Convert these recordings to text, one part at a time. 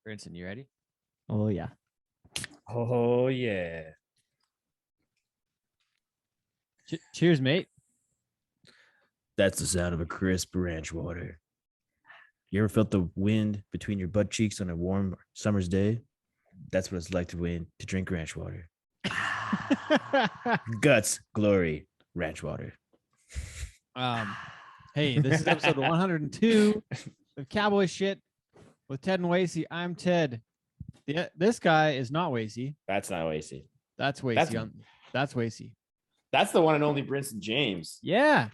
Brinson, you ready? Oh yeah. Oh yeah. Cheers, mate. That's the sound of a crisp ranch water. You ever felt the wind between your butt cheeks on a warm summer's day? That's what it's like to drink ranch water. Guts, glory, ranch water. Hey, this is episode 102 of Cowboy Shit with Ted and Wasey. I'm Ted. This guy is not Wasey. That's not Wasey. That's Wasey. That's Wasey. That's the one and only Brinson James. Yeah.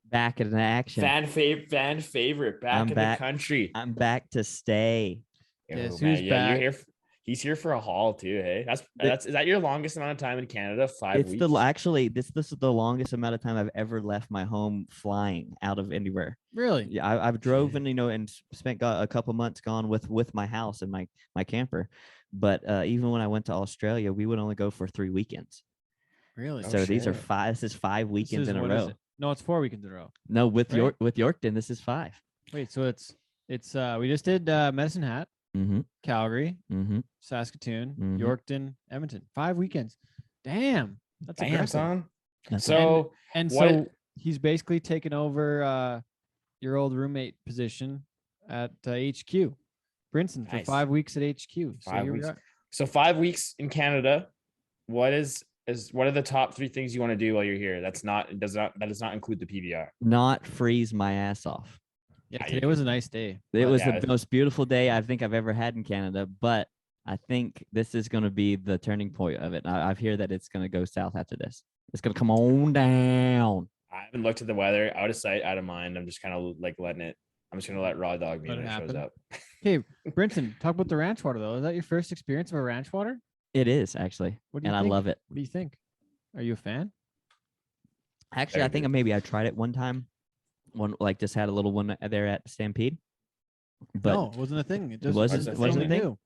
Back in action. Fan favorite. Back in the country. I'm back to stay. Yes, man. who's back? You're here. He's here for a haul too. Hey, is that your longest amount of time in Canada? 5 weeks. This is the longest amount of time I've ever left my home flying out of anywhere. Really? Yeah, I've drove and spent a couple months gone with my house and my camper. But even when I went to Australia, we would only go for 3 weekends. Really? So these are five. This is 5 weekends in a row. No, it's 4 weekends in a row. No, with Yorkton, this is 5. Wait, so it's we just did Medicine Hat, Calgary, Saskatoon, Yorkton, Edmonton. 5 weekends. Damn, that's aggressive. Son. So so he's basically taken over your old roommate position at HQ, Brinson, for 5 weeks at HQ. 5 weeks. So 5 weeks in Canada. What are the top 3 things you want to do while you're here? That does not include the PBR. Not freeze my ass off. Yeah, today was a nice day. It was the most beautiful day I think I've ever had in Canada, but I think this is going to be the turning point of it. I've heard that it's going to go south after this. It's going to come on down. I haven't looked at the weather. Out of sight, out of mind. I'm just kind of like letting it. I'm just going to let Raw Dog me when it shows up. Okay, Brinson, talk about the ranch water, though. Is that your first experience of a ranch water? It is, actually, I love it. What do you think? Are you a fan? Actually, I think maybe I tried it one time. Just had a little one there at Stampede. But no, it wasn't a thing. It wasn't a thing. New.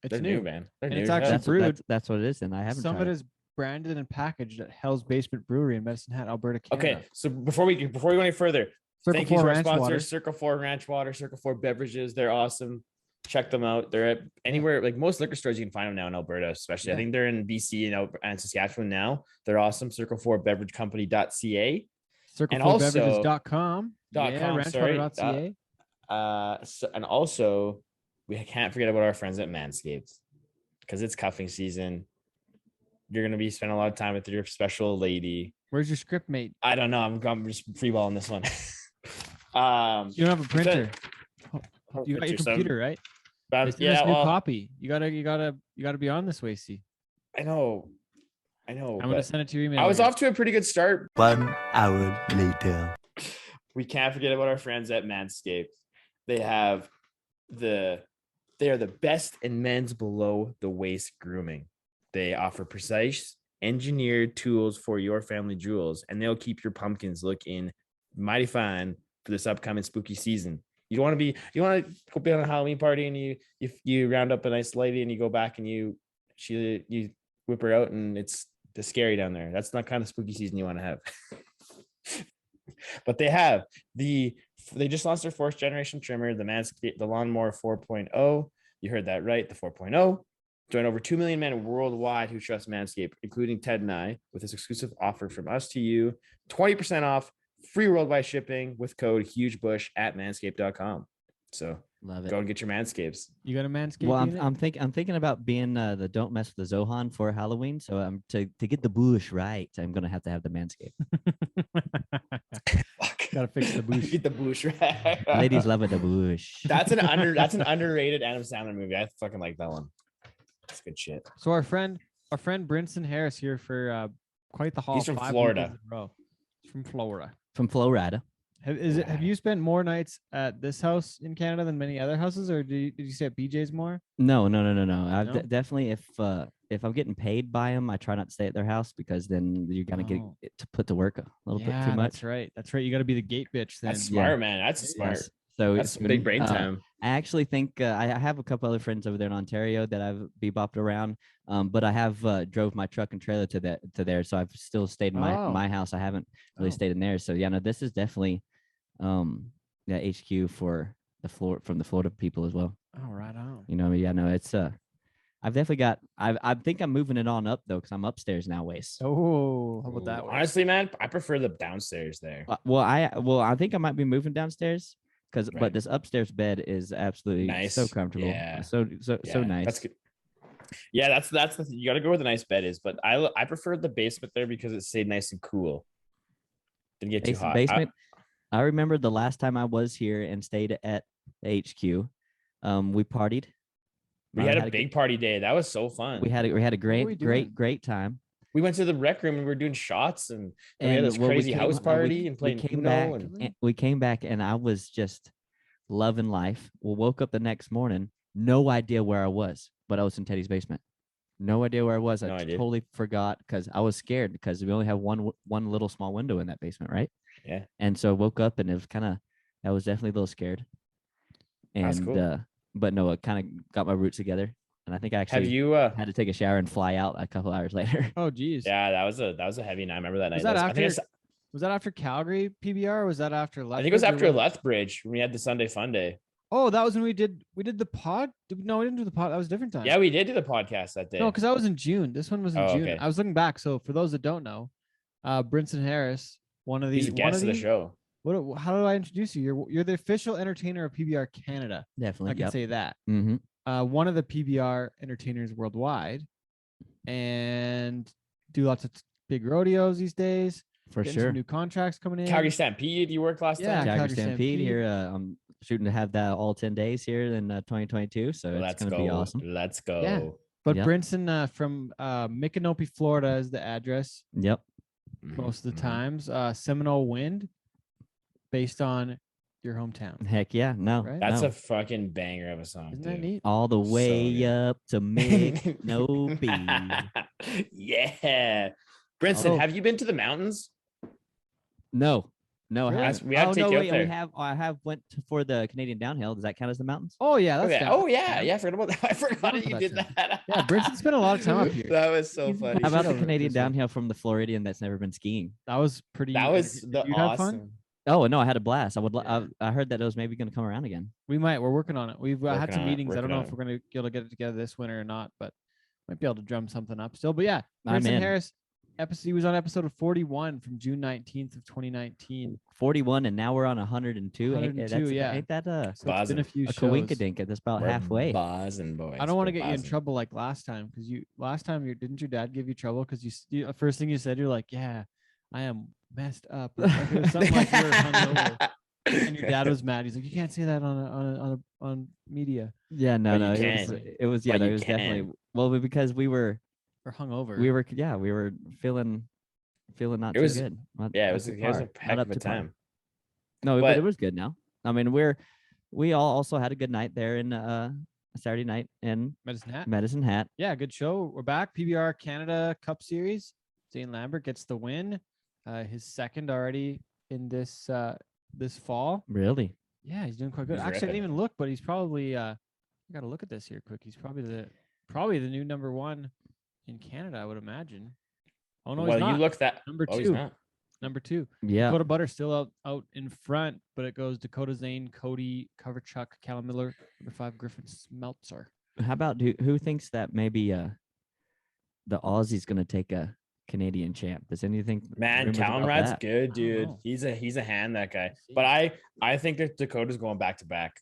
It's new, man. It's actually brewed. That's what it is, and I haven't. Some of it is branded and packaged at Hell's Basement Brewery in Medicine Hat, Alberta, Canada. Okay, so before we go any further, thank you to our sponsors, Circle 4 Ranch Water, Circle 4 Beverages. They're awesome. Check them out. They're at anywhere, like most liquor stores you can find them now in Alberta, especially. Yeah. I think they're in BC and Saskatchewan now. They're awesome. Circle4beveragecompany.ca. Circle4beverages.com. Ranchwater.ca. And also, we can't forget about our friends at Manscaped, because it's cuffing season. You're going to be spending a lot of time with your special lady. Where's your script mate? I don't know. I'm just freeballing this one. You don't have a printer. You got your computer, right? New copy. You gotta be on this, Wasey. I know. I'm gonna send it to your email. I was off to a pretty good start. 1 hour later. We can't forget about our friends at Manscaped. They are the best in men's below the waist grooming. They offer precise engineered tools for your family jewels, and they'll keep your pumpkins looking mighty fine for this upcoming spooky season. You want to go be on a Halloween party and you round up a nice lady and you go back and you whip her out and it's scary down there. That's not kind of spooky season you want to have. But they just launched their 4th generation trimmer, the Lawnmower 4.0. You heard that right, the 4.0. Join over 2 million men worldwide who trust Manscaped, including Ted and I, with this exclusive offer from us to you, 20% off. Free worldwide shipping with code HUGEBUSH at manscaped.com. So love it. Go and get your Manscapes. You got a Manscaped? Well, I'm thinking about being the don't mess with the Zohan for Halloween. So to get the bush right, I'm gonna have to have the Manscaped. Gotta fix the bush. Get the bush right. Ladies love it, the bush. That's an underrated Adam Sandler movie. I fucking like that one. That's good shit. So our friend Brinson Harris here for quite the haul. He's from Florida. He's from Florida. From Florida. Have you spent more nights at this house in Canada than many other houses, or did you stay at BJ's more? No. I've definitely, if I'm getting paid by them, I try not to stay at their house, because then you're gonna get it to put to work a little bit too much. That's right. You got to be the gate bitch. Then. That's smart, man. That's smart. Yes. So that's big brain time. I actually think I have a couple other friends over there in Ontario that I've bebopped around, but I have drove my truck and trailer to there, so I've still stayed in my house. I haven't really stayed in there. So yeah, no, this is definitely HQ for the Florida people as well. Oh, right on. You know, yeah, no, it's I've definitely got. I think I'm moving it on up though, because I'm upstairs now, Wace. Oh, how about that? Ooh, Wes? honestly, man, I prefer the downstairs there. I think I might be moving downstairs but Right. this upstairs bed is absolutely Nice. so comfortable. Yeah. So Yeah, nice. That's good. Yeah, that's the you got to go where the nice bed is. But I prefer the basement there because it stayed nice and cool. Didn't get too hot. Basement. I remember the last time I was here and stayed at the HQ. We partied. We had a big party day. That was so fun. We had a What were we doing? great time. We went to the rec room and we were doing shots and we had this well, we crazy came- house party and we playing came Uno back and we came back and I was just loving life. We woke up the next morning, no idea where I was, but I was in Teddy's basement. No idea where I was. No I idea. totally forgot because I was scared because we only have one little small window in that basement, right? Yeah. And so I woke up and it was I was definitely a little scared. And That's cool. But no, it kind of got my roots together. And I think I actually have you had to take a shower and fly out a couple hours later. Oh, geez. yeah, that was a heavy night. I remember that night. Was that I after? think it's- Was that after Calgary PBR? Or was that after? I think it was Lethbridge, or after when- Lethbridge when we had the Sunday fun day. Oh, that was when we did the pod. No, we didn't do the pod. That was a different time. Yeah, we did do the podcast that day. No, because that was in June. This one was in Oh, June. okay. I was looking back. So for those that don't know, Brinson Harris, one of the He's a guest of the show. What? How do I introduce you? You're the official entertainer of PBR Canada. Definitely. I can say that. Mm-hmm. One of the PBR entertainers worldwide, and do lots of big rodeos these days. For Getting sure. some new contracts coming in. Calgary Stampede, you worked last Yeah, time? Calgary Calgary Stampede Stampede. here. I'm shooting to have that all 10 days here in 2022. So it's Let's going to go. be awesome. Let's go. Yeah. But Yep. Brinson from Micanopy, Florida is the address Yep. most of the Mhm. times. Seminole Wind, based on your hometown. Heck yeah. No. Right? That's no. a fucking banger of a song. Isn't that dude. neat? All the So way good. up to make no B. Yeah. Brinson, Oh. have you been to the mountains? No. No, Really? I haven't. We have to take you up there. I have went for the Canadian downhill. Does that count as the mountains? Oh yeah, that's Okay. down. Oh yeah, yeah. I forgot about that. I forgot Forgot that you about did that. that. Yeah, Brinson spent a lot of time up here. That was so funny. How about should the have Canadian this one. downhill from the Floridian that's never been skiing? That was pretty. That was Did the you have fun? awesome. Oh no, I had a blast. I would. Yeah. I heard that it was maybe going to come around again. We might. We're working on it. We've had Working some on it, meetings. I don't working know on if it. we're gonna be able to get it together this winter or not, but might be able to drum something up still. But yeah, I'm Brinson in. Harris. He was on episode of 41 from June 19th of 2019. 41, and now we're on 102. 102, yeah. Ain't that So it's been a Buzzing. few a shows. coinkadink? That's about We're halfway. Buzzing, boys. I don't want to We're get you in buzzing. trouble like last time because last time didn't your dad give you trouble because you first thing you said you're like, yeah, I am messed up. Or like, it was something like you were hungover. And your dad was mad. He's like, you can't say that on media Yeah, no, But you no. It was, can. it was yeah, But no, you it was definitely can. well because we were or hungover. we were feeling not It too was- good. Not Yeah, it up was, to it was par. a heck Not of a up to par. time. No, but But- it was good now. I mean, we all also had a good night there in Saturday night in Medicine Hat. Medicine Hat. Yeah, good show. We're back. PBR Canada Cup Series. Zane Lambert gets the win. His second already in this fall. Really? Yeah, he's doing quite good. He's Actually, I didn't ripping. even look, but he's probably I gotta look at this here quick. He's probably the new number one in Canada, I would imagine. Oh no, well, he's not. you look that. Number Oh, he's two. not. Number two. Yeah. Dakota Butter still out in front, but it goes Dakota Zane, Cody, Coverchuck, Callum Miller, number 5, Griffin Smeltzer. How about who thinks that maybe the Aussie's gonna take a Canadian champ? Does anything Man, rumors Callum about Rad's that? good, don't dude. know. He's a hand, that guy. see. But I think that Dakota's going back to back.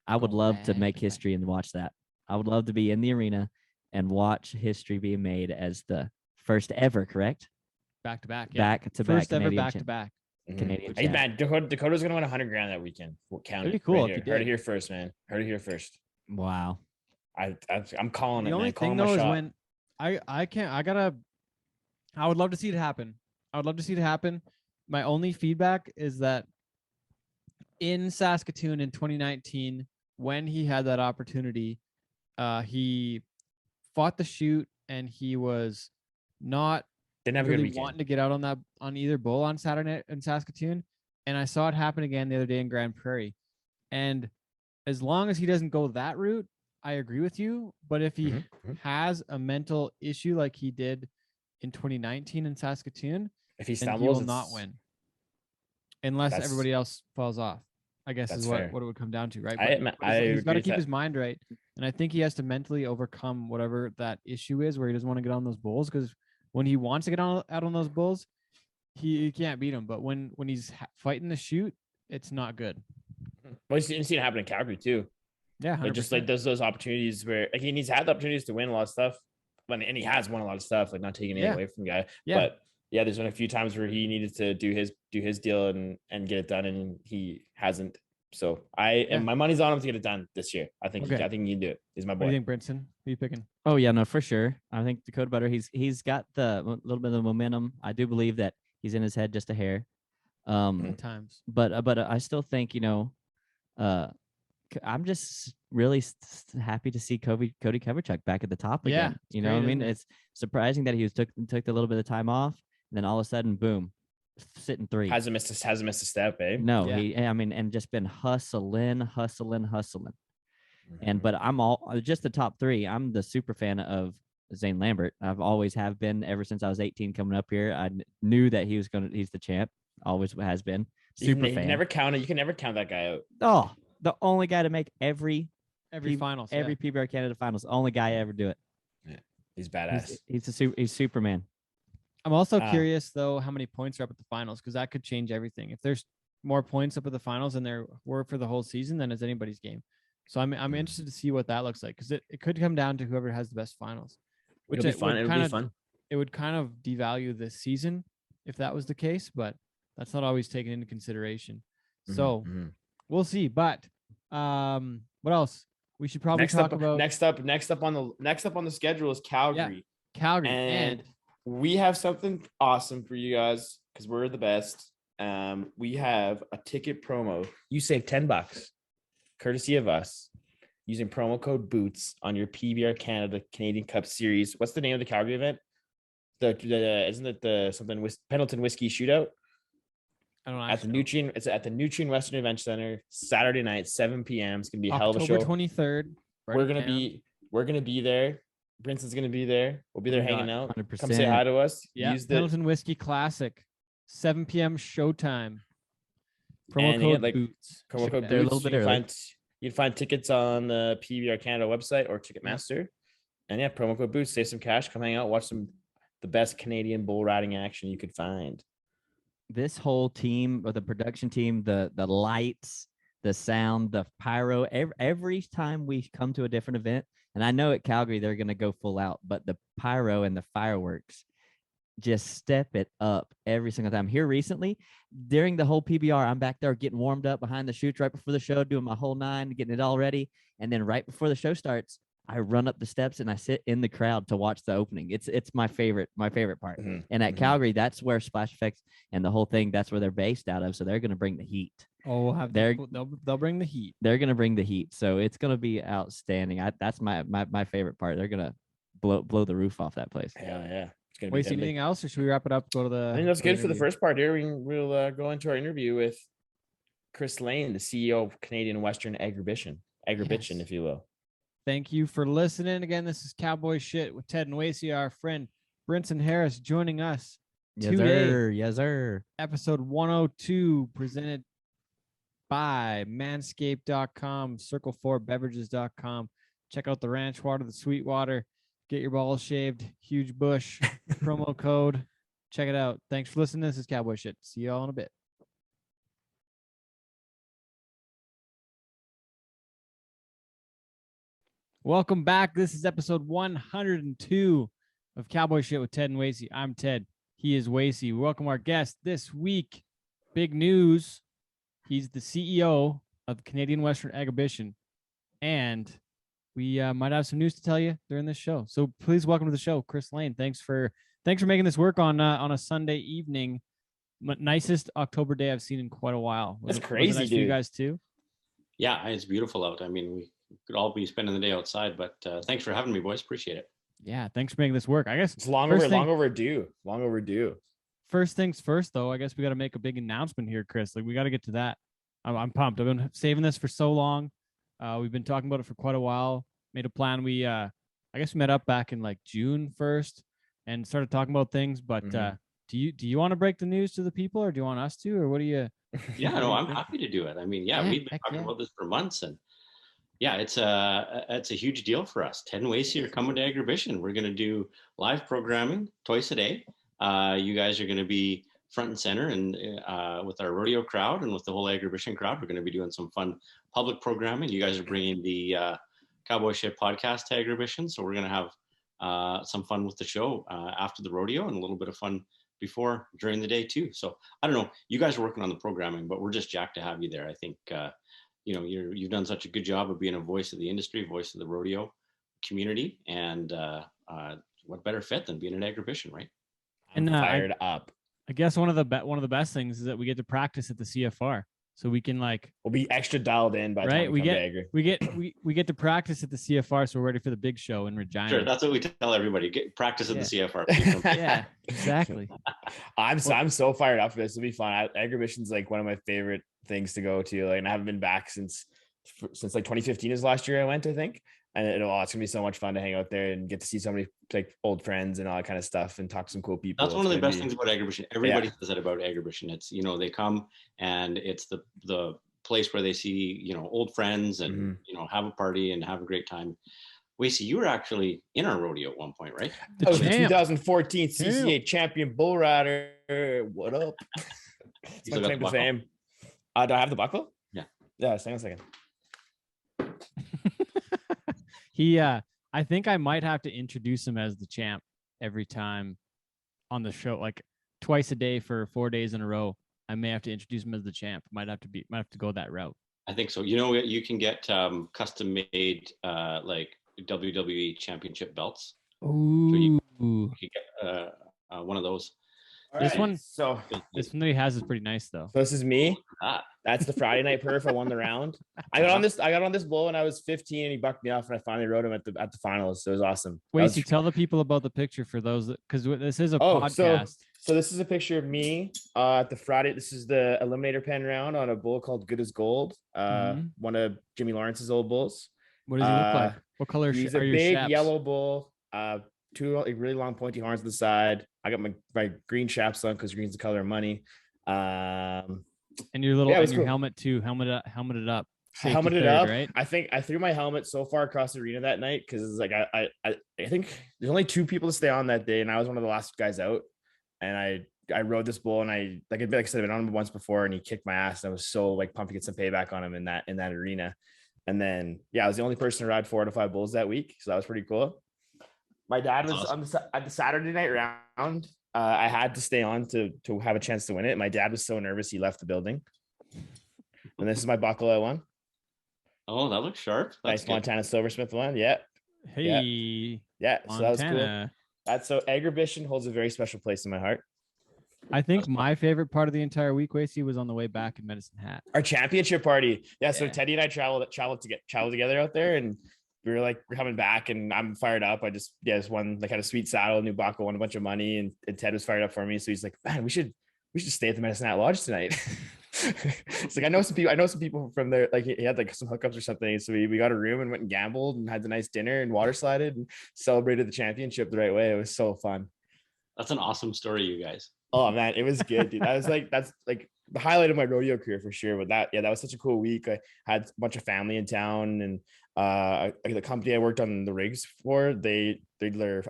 I would Going love to back make to back. history and watch that. I would love to be in the arena and watch history being made as the first ever, correct? Back to back. Yeah. Back to back First ever Canadian back to champ. back. Mhm. Canadian Hey, champ. man, Dakota's gonna win $100,000 that weekend. We'll count That'd it. be cool Right if here. you Heard it did. here first, man. Heard it here first. Wow. I'm calling The it, only man. Calling thing my though is shot. when I would love to see it happen. I would love to see it happen. My only feedback is that in Saskatoon in 2019, when he had that opportunity, he fought the shoot and he was not Didn't have a good really weekend. wanting to get out on either bull on Saturday night in Saskatoon. And I saw it happen again the other day in Grand Prairie. And as long as he doesn't go that route, I agree with you. But if he Mhm, mhm. has a mental issue like he did in 2019 in Saskatoon, If he then stumbles, he will not it's- win unless That's- everybody else falls off. I guess That's is fair. what it would come down to, right? I He's got agree to with keep that. his mind right, and I think he has to mentally overcome whatever that issue is, where he doesn't want to get on those bulls. Because when he wants to get out on those bulls, he can't beat them. But when he's fighting the shoot, it's not good. Well, you've seen it happen in Calgary too. Yeah, 100%. Like just like those opportunities where like he's had the opportunities to win a lot of stuff, and he has won a lot of stuff. Like not taking it away from the guy, Yeah. But yeah, there's been a few times where he needed to do his deal and get it done, and he hasn't. So my money's on him to get it done this year. I think Okay. I think he can do it. He's my What do you boy. think, Brinson? Who are you picking? Oh yeah, no, for sure. I think Dakota Butter. He's got the little bit of the momentum. I do believe that he's in his head just a hair. At times. But I still think I'm just really happy to see Cody Kovalchuk back at the top again. You know what I mean? It's surprising that he took a little bit of time off, and then all of a sudden, boom, sitting 3. Hasn't missed a step, eh? No, Yeah. and just been hustling. Mm-hmm. But I'm just the top 3. I'm the super fan of Zane Lambert. I've always have been ever since I was 18 coming up here. I knew that he's the champ. Always has been. Super fan. You can never count that guy out. Oh, the only guy to make every finals, every PBR Canada finals. Only guy ever do it. Yeah, he's badass. He's Superman. I'm also curious though how many points are up at the finals, because that could change everything. If there's more points up at the finals than there were for the whole season, then it's anybody's game. So I'm interested to see what that looks like, because it could come down to whoever has the best finals. Which It'll be fun. It would kind of devalue this season if that was the case, but that's not always taken into consideration. So we'll see. But what else? We should probably talk about next up on the schedule is Calgary. Yeah, Calgary. And we have something awesome for you guys because we're the best. We have a ticket promo. You save $10 courtesy of us using promo code BOOTS on your PBR Canada Canadian Cup Series. What's the name of the Calgary event? Isn't it the something with Pendleton Whiskey Shootout? I don't know. It's at the Nutrien Western Event Center, Saturday night, 7 p.m. It's gonna be a hell of a show. October 23rd. We're gonna be there. Brinson's gonna be there. We'll be there hanging out. 100%. Come say hi to us. Yeah, Pendleton Whiskey Classic, 7 p.m. showtime. Promo code BOOTS. Promo code A little BOOTS. bit early. You can find tickets on the PBR Canada website or Ticketmaster. And yeah, promo code BOOTS. Save some cash. Come hang out. Watch the best Canadian bull riding action you could find. This whole team, or the production team, the lights, the sound, the pyro, every time we come to a different event, and I know at Calgary they're going to go full out, but the pyro and the fireworks just step it up every single time. Here recently, during the whole PBR, I'm back there getting warmed up behind the shoots right before the show, doing my whole 9, getting it all ready, and then right before the show starts, I run up the steps and I sit in the crowd to watch the opening. It's my favorite part. Mm-hmm. And at Calgary, that's where Splash Effects and the whole thing, that's where they're based out of. So they're going to bring the heat. Oh, they'll bring the heat. They're going to bring the heat. So it's going to be outstanding. That's my favorite part. They're going to blow the roof off that place. Hell yeah. It's gonna Wait, be anything else, or should we wrap it up? Go to the. I think that's good for the first part here. We'll go into our interview with Chris Lane, the CEO of Canadian Western Agribition, if you will. Thank you for listening. Again, this is Cowboy Shit with Ted and Wasey, our friend Brinson Harris joining us today. Yes, sir. Episode 102, presented by manscaped.com, circle4beverages.com. Check out the ranch water, the sweet water. Get your balls shaved. Huge bush. Promo code. Check it out. Thanks for listening. This is Cowboy Shit. See you all in a bit. Welcome back. This is episode 102 of Cowboy Shit with Ted and Wasey. I'm Ted. He is Wasey. Welcome our guest this week. Big news. He's the CEO of Canadian Western Agribition, and we might have some news to tell you during this show. So please welcome to the show, Chris Lane. Thanks for making this work on a Sunday evening. Nicest October day I've seen in quite a while. That's crazy, nice dude. For you guys too. Yeah, it's beautiful out. I mean, we could all be spending the day outside, but thanks for having me, boys. Appreciate it. Yeah, thanks for making this work. I guess it's long overdue. First things first, though. I guess we got to make a big announcement here, Chris. Like, we got to get to that. I'm pumped. I've been saving this for so long. We've been talking about it for quite a while. Made a plan. I guess we met up back in like June 1st and started talking about things. But do you want to break the news to the people, or do you want us to, or what do you Yeah, no, I'm happy to do it. I mean, yeah, Yeah, we've been heck talking yeah. about this for months, and yeah, it's a huge deal for us. 10 ways here coming to Agribition. We're going to do live programming twice a day. You guys are going to be front and center, and with our rodeo crowd and with the whole Agribition crowd, we're going to be doing some fun public programming. You guys are bringing the Cowboy Shit podcast to Agribition, so we're going to have some fun with the show after the rodeo and a little bit of fun before during the day too. So I don't know. You guys are working on the programming, but we're just jacked to have you there. I think you've done such a good job of being a voice of the industry, voice of the rodeo community, and what better fit than being an Agribition, right? I'm And fired up. I guess one of the best things is that we get to practice at the CFR, so we can like We'll be extra dialed in by the right. time We we come get to Agri. we get to practice at the CFR, so we're ready for the big show in Regina. Sure, that's what we tell everybody. Get practice at Yeah. the CFR. Yeah, exactly. I'm so fired up for this. It'll be fun. Agribition's like one of my favorite things to go to. Like, and I haven't been back since like 2015 is last year I went, I think. And it's gonna be so much fun to hang out there and get to see so many like old friends and all that kind of stuff and talk to some cool people. That's one of the best things about Agribition. Everybody says that about Agribition. It's they come and it's the place where they see old friends and have a party and have a great time. Wasey, you were actually in our rodeo at one point, right? I was the 2014 CCA champion bull rider. What up? It's my claim to fame. Do I have the buckle? Yeah. Yeah, hang on a second. I think I might have to introduce him as the champ every time on the show, like twice a day for 4 days in a row. I may have to introduce him as the champ. Might have to go that route. I think so. You can get custom made like WWE championship belts. Ooh. So you can get one of those. This one So this one that he has is pretty nice though. this is me. Ah, That's the Friday night perf. I won the round. I got on this bull when I was 15 and he bucked me off and I finally rode him at the finals. So it was awesome. Wait, so tell the people about the picture for those because this is a podcast. So this is a picture of me at the Friday. This is the eliminator pen round on a bull called Good as Gold. One of Jimmy Lawrence's old bulls. What does he look like? What color He's are a your big shaps? yellow bull. Two like, really long pointy horns on the side. I got my green chaps on because green's the color of money. And your little and your helmet too. Helmeted up. Helmeted up. Right? I think I threw my helmet so far across the arena that night because it's like I think there's only 2 people to stay on that day, and I was one of the last guys out. And I rode this bull, and I said I've been on him once before, and he kicked my ass. And I was so like pumped to get some payback on him in that arena. And then I was the only person to ride 4 out of 5 bulls that week, so that was pretty cool. My dad was awesome. At the Saturday night round. I had to stay on to have a chance to win it. My dad was so nervous he left the building. And this is my buckle I won. Oh, that looks sharp. That's nice Montana Silversmith one. Yeah. Hey. Yeah. Montana. So that was cool. That's so Agribition holds a very special place in my heart. I think my favorite part of the entire week, Wasey, was on the way back in Medicine Hat. Our championship party. Yeah. So Teddy and I traveled together out there, and we're coming back, and I'm fired up. I just won, had a sweet saddle, new buckle, won a bunch of money, and Ted was fired up for me. So he's like, man, we should stay at the Medicine Hat Lodge tonight. It's like I know some people from there. Like he had like some hookups or something. So we got a room and went and gambled and had a nice dinner and water slided and celebrated the championship the right way. It was so fun. That's an awesome story, you guys. Oh man, it was good, dude. That's like the highlight of my rodeo career for sure. But that was such a cool week. I had a bunch of family in town, and the company I worked on the rigs for, they're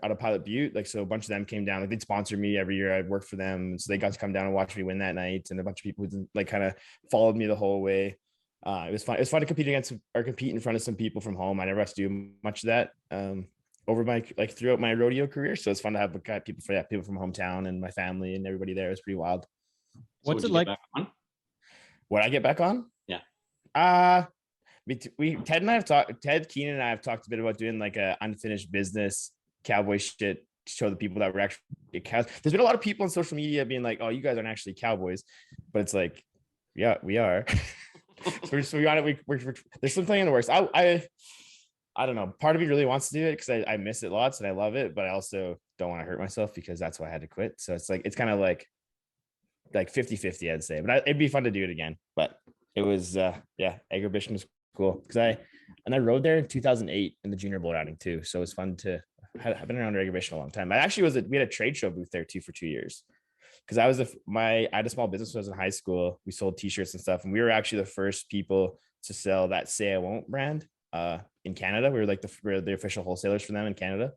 out of Pilot Butte. So a bunch of them came down. They'd sponsor me every year. I'd work for them, so they got to come down and watch me win that night. And a bunch of people who kind of followed me the whole way. It was fun. It was fun to compete in front of some people from home. I never had to do much of that over my throughout my rodeo career. So it's fun to have people from hometown and my family and everybody there. It was pretty wild. What's it like? Would I get back on? Yeah. Ted Keenan and I have talked a bit about doing like a unfinished business cowboy shit to show the people that we're actually cows. There's been a lot of people on social media being like, "Oh, you guys aren't actually cowboys," but it's like, yeah, we are. So we got it. There's something in the works. I don't know. Part of me really wants to do it because I miss it lots and I love it, but I also don't want to hurt myself because that's why I had to quit. So it's kind of like 50-50, I'd say, but it'd be fun to do it again. But it was, Agribition was cool because I rode there in 2008 in the junior bull riding too. So it was fun to have been around Agribition a long time. We had a trade show booth there too for 2 years because I had a small business when I was in high school. We sold t-shirts and stuff, and we were actually the first people to sell that Say I Won't brand in Canada. We were like we're the official wholesalers for them in Canada.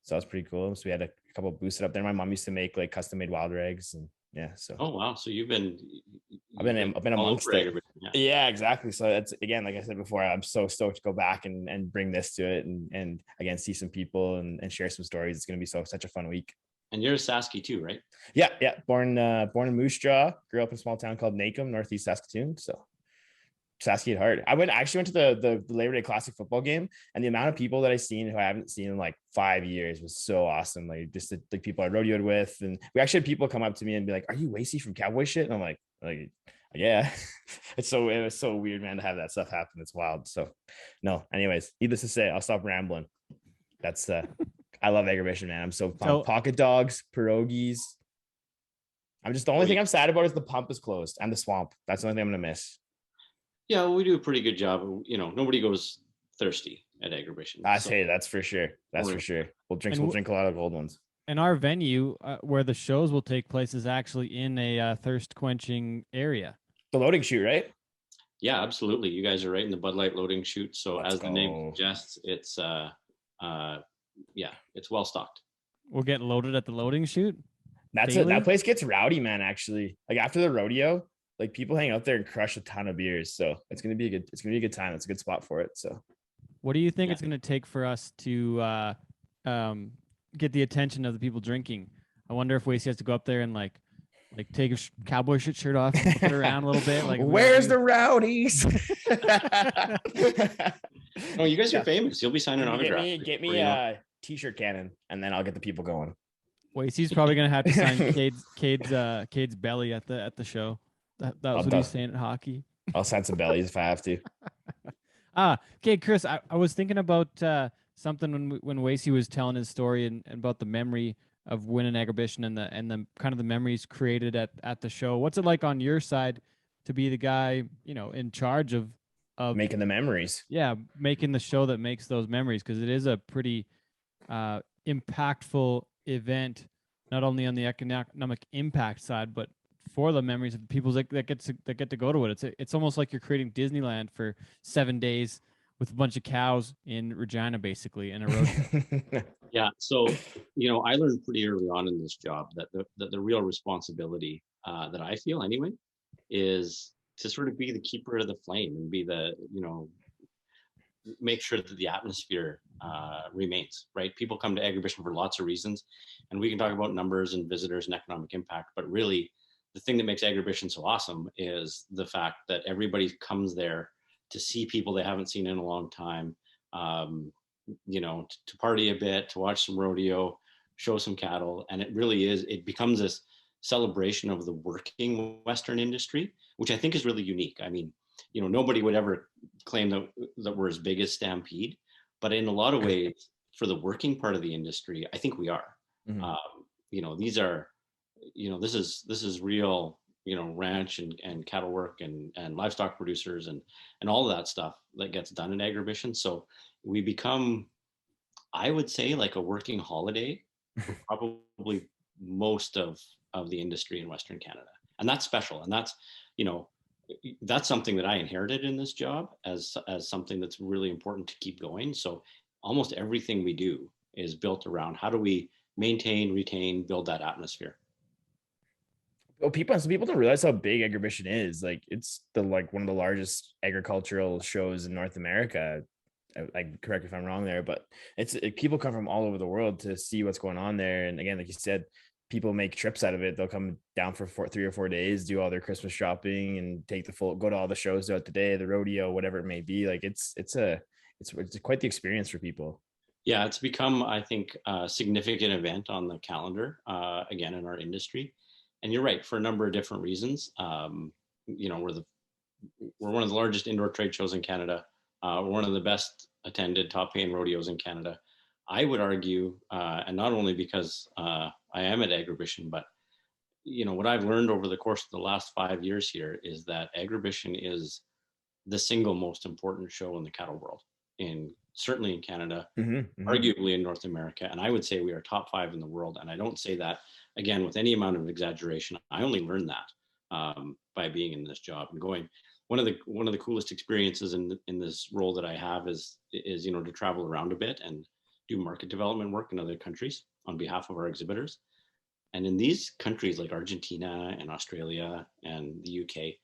So that was pretty cool. So we had a couple boosted up there. My mom used to make like custom made wild rags, and yeah. So Oh wow! So I've been all amongst over it. Agribition, yeah. Yeah, exactly. So that's, again, like I said before, I'm so stoked to go back and bring this to it, and again see some people and share some stories. It's gonna be such a fun week. And you're a Sasky too, right? Yeah. Born in Moose Jaw, grew up in a small town called Nacum, northeast Saskatoon. So Saski at heart. I actually went to the Labor Day Classic football game, and the amount of people that I seen who I haven't seen in like 5 years was so awesome. Like just the people I rodeoed with, and we actually had people come up to me and be like, "Are you Wasey from Cowboy shit?" And I'm like, yeah. It was so weird, man, to have that stuff happen. It's wild. So no, anyways, needless to say, I'll stop rambling. That's I love Agribition, man. I'm so pumped. So- Pocket dogs, pierogies. I'm just, the only thing I'm sad about is the pump is closed and the swamp. That's the only thing I'm gonna miss. Yeah, well, we do a pretty good job. Nobody goes thirsty at Agribition. That's for sure. That's for sure. We'll drink a lot of gold ones. And our venue where the shows will take place is actually in a thirst quenching area. The loading chute, right? Yeah, absolutely. You guys are right in the Bud Light loading chute. So Let's as the name suggests, it's it's well stocked. We'll get loaded at the loading chute. That place gets rowdy, man. Actually, like after the rodeo, like people hang out there and crush a ton of beers. So it's gonna be a good time. It's a good spot for it. So what do you think it's gonna take for us to get the attention of the people drinking? I wonder if Wasey has to go up there and like take a cowboy shirt off, and flip it around a little bit. Like, where's the rowdies? Oh, you guys are famous. You'll be signing autographs. Get me a t-shirt cannon, and then I'll get the people going. Wasey's probably gonna have to sign Cade's belly at the show. That was what he's saying at hockey. I'll sign some bellies if I have to. Okay, Chris. I was thinking about something when Wasey was telling his story and about the memory of winning Agribition and the kind of the memories created at the show. What's it like on your side to be the guy, in charge of making the memories? Yeah, making the show that makes those memories, because it is a pretty impactful event, not only on the economic impact side, but for the memories of the people that get to go to it. It's almost like you're creating Disneyland for 7 days with a bunch of cows in Regina, basically, in a road. Yeah. So, I learned pretty early on in this job that the real responsibility that I feel anyway is to sort of be the keeper of the flame and be the, make sure that the atmosphere remains, right? People come to Agribition for lots of reasons, and we can talk about numbers and visitors and economic impact, but really the thing that makes Agribition so awesome is the fact that everybody comes there to see people they haven't seen in a long time, to party a bit, to watch some rodeo, show some cattle. And it becomes this celebration of the working Western industry, which I think is really unique. I mean, nobody would ever claim that we're as big as Stampede, but in a lot of ways, for the working part of the industry, I think we are. Mm-hmm. These are, this is real, ranch and cattle work and livestock producers and all of that stuff that gets done in Agribition. So we become, I would say, like a working holiday for probably most of the industry in Western Canada. And that's special. And that's something that I inherited in this job as something that's really important to keep going. So almost everything we do is built around how do we maintain, retain, build that atmosphere. Well, some people don't realize how big Agribition is. Like, it's one of the largest agricultural shows in North America. Correct me if I'm wrong there, but people come from all over the world to see what's going on there. And again, like you said, people make trips out of it. They'll come down for 3 or 4 days, do all their Christmas shopping, and go to all the shows throughout the day, the rodeo, whatever it may be. Like it's quite the experience for people. Yeah, it's become, I think, a significant event on the calendar, again, in our industry. And you're right, for a number of different reasons. We're one of the largest indoor trade shows in Canada. We're one of the best attended, top paying rodeos in Canada. I would argue, and not only because I am at Agribition, but what I've learned over the course of the last 5 years here is that Agribition is the single most important show in the cattle world. certainly in Canada, Mhm. arguably in North America. And I would say we are top 5 in the world. And I don't say that again with any amount of exaggeration. I only learned that by being in this job and going. One of the coolest experiences in this role that I have is to travel around a bit and do market development work in other countries on behalf of our exhibitors. And in these countries like Argentina and Australia and the UK,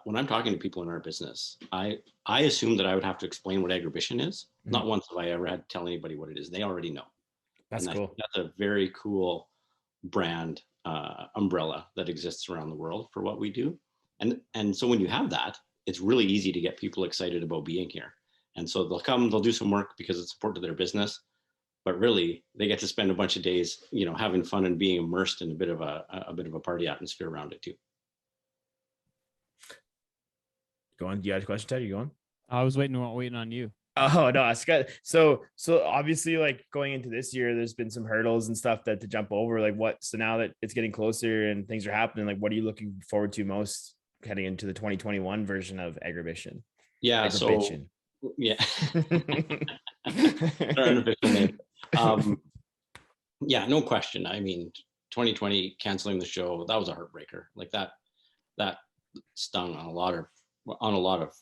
when I'm talking to people in our business, I assume that I would have to explain what agribition is. Mhm. Not once have I ever had to tell anybody what it is. They already know. That's And I cool. think that's a very cool brand umbrella that exists around the world for what we do. And so when you have that, it's really easy to get people excited about being here. And so they'll do some work because it's important to their business, but really they get to spend a bunch of days, having fun and being immersed in a bit of a party atmosphere around it too. Go on. You had a question, Ted? You going? I was waiting on you. Oh no, it's got so obviously like going into this year, there's been some hurdles and stuff to jump over. Like so now that it's getting closer and things are happening, like what are you looking forward to most heading into the 2021 version of Agribition? Yeah. Agribition. So yeah. Our unofficial name. Yeah, no question. I mean, 2020 canceling the show, that was a heartbreaker. Like that stung on a lot of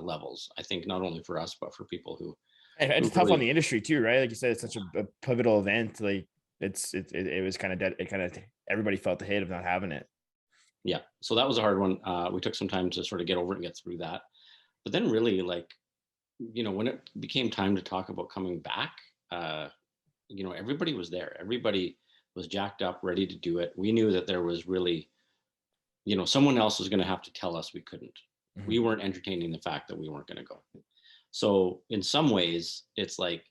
levels. I think not only for us, but for people who. It's tough on the industry too, right? Like you said, it's such a pivotal event. Like it was kind of dead. It kind of everybody felt the hit of not having it. Yeah, so that was a hard one. We took some time to sort of get over it and get through that. But then really, like, when it became time to talk about coming back, everybody was there. Everybody was jacked up, ready to do it. We knew that there was really, someone else was going to have to tell us we couldn't. Mm-hmm. We weren't entertaining the fact that we weren't going to go. So in some ways, it's like,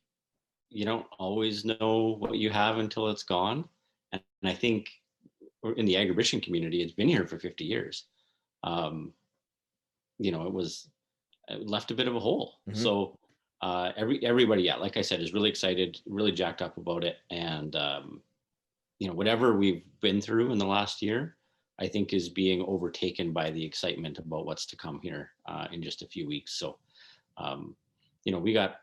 you don't always know what you have until it's gone. And I think in the agribition community, it's been here for 50 years. It left a bit of a hole. Mm-hmm. So everybody, yeah, like I said, is really excited, really jacked up about it. And, whatever we've been through in the last year, I think is being overtaken by the excitement about what's to come here in just a few weeks. So, we got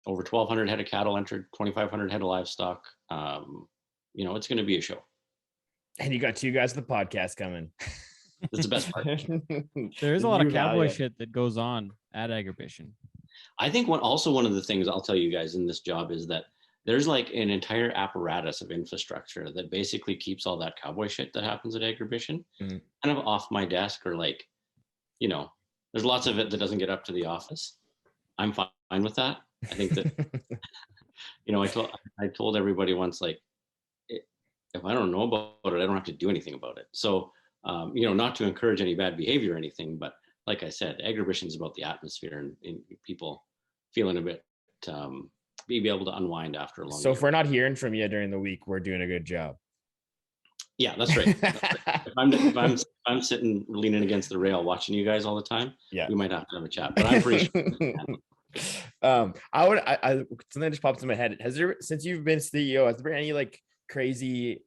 over 1,200 head of cattle entered, 2,500 head of livestock. It's going to be a show. And you got 2 guys of the podcast coming. That's the best part. There is a lot of cowboy shit that goes on at Agribition. I think one of the things I'll tell you guys in this job is that there's like an entire apparatus of infrastructure that basically keeps all that cowboy shit that happens at Agribition kind of off my desk, or like, there's lots of it that doesn't get up to the office. I'm fine with that. I think that, I told everybody once, like, if I don't know about it, I don't have to do anything about it. So, not to encourage any bad behavior or anything, but like I said, Agribition is about the atmosphere and people feeling a bit, be able to unwind after a long So year. If we're not hearing from you during the week, we're doing a good job. Yeah, that's right. If I'm sitting leaning against the rail watching you guys all the time, we might have to have a chat. But I'm pretty sure. Something just popped in my head. Since you've been CEO, has there been any like crazy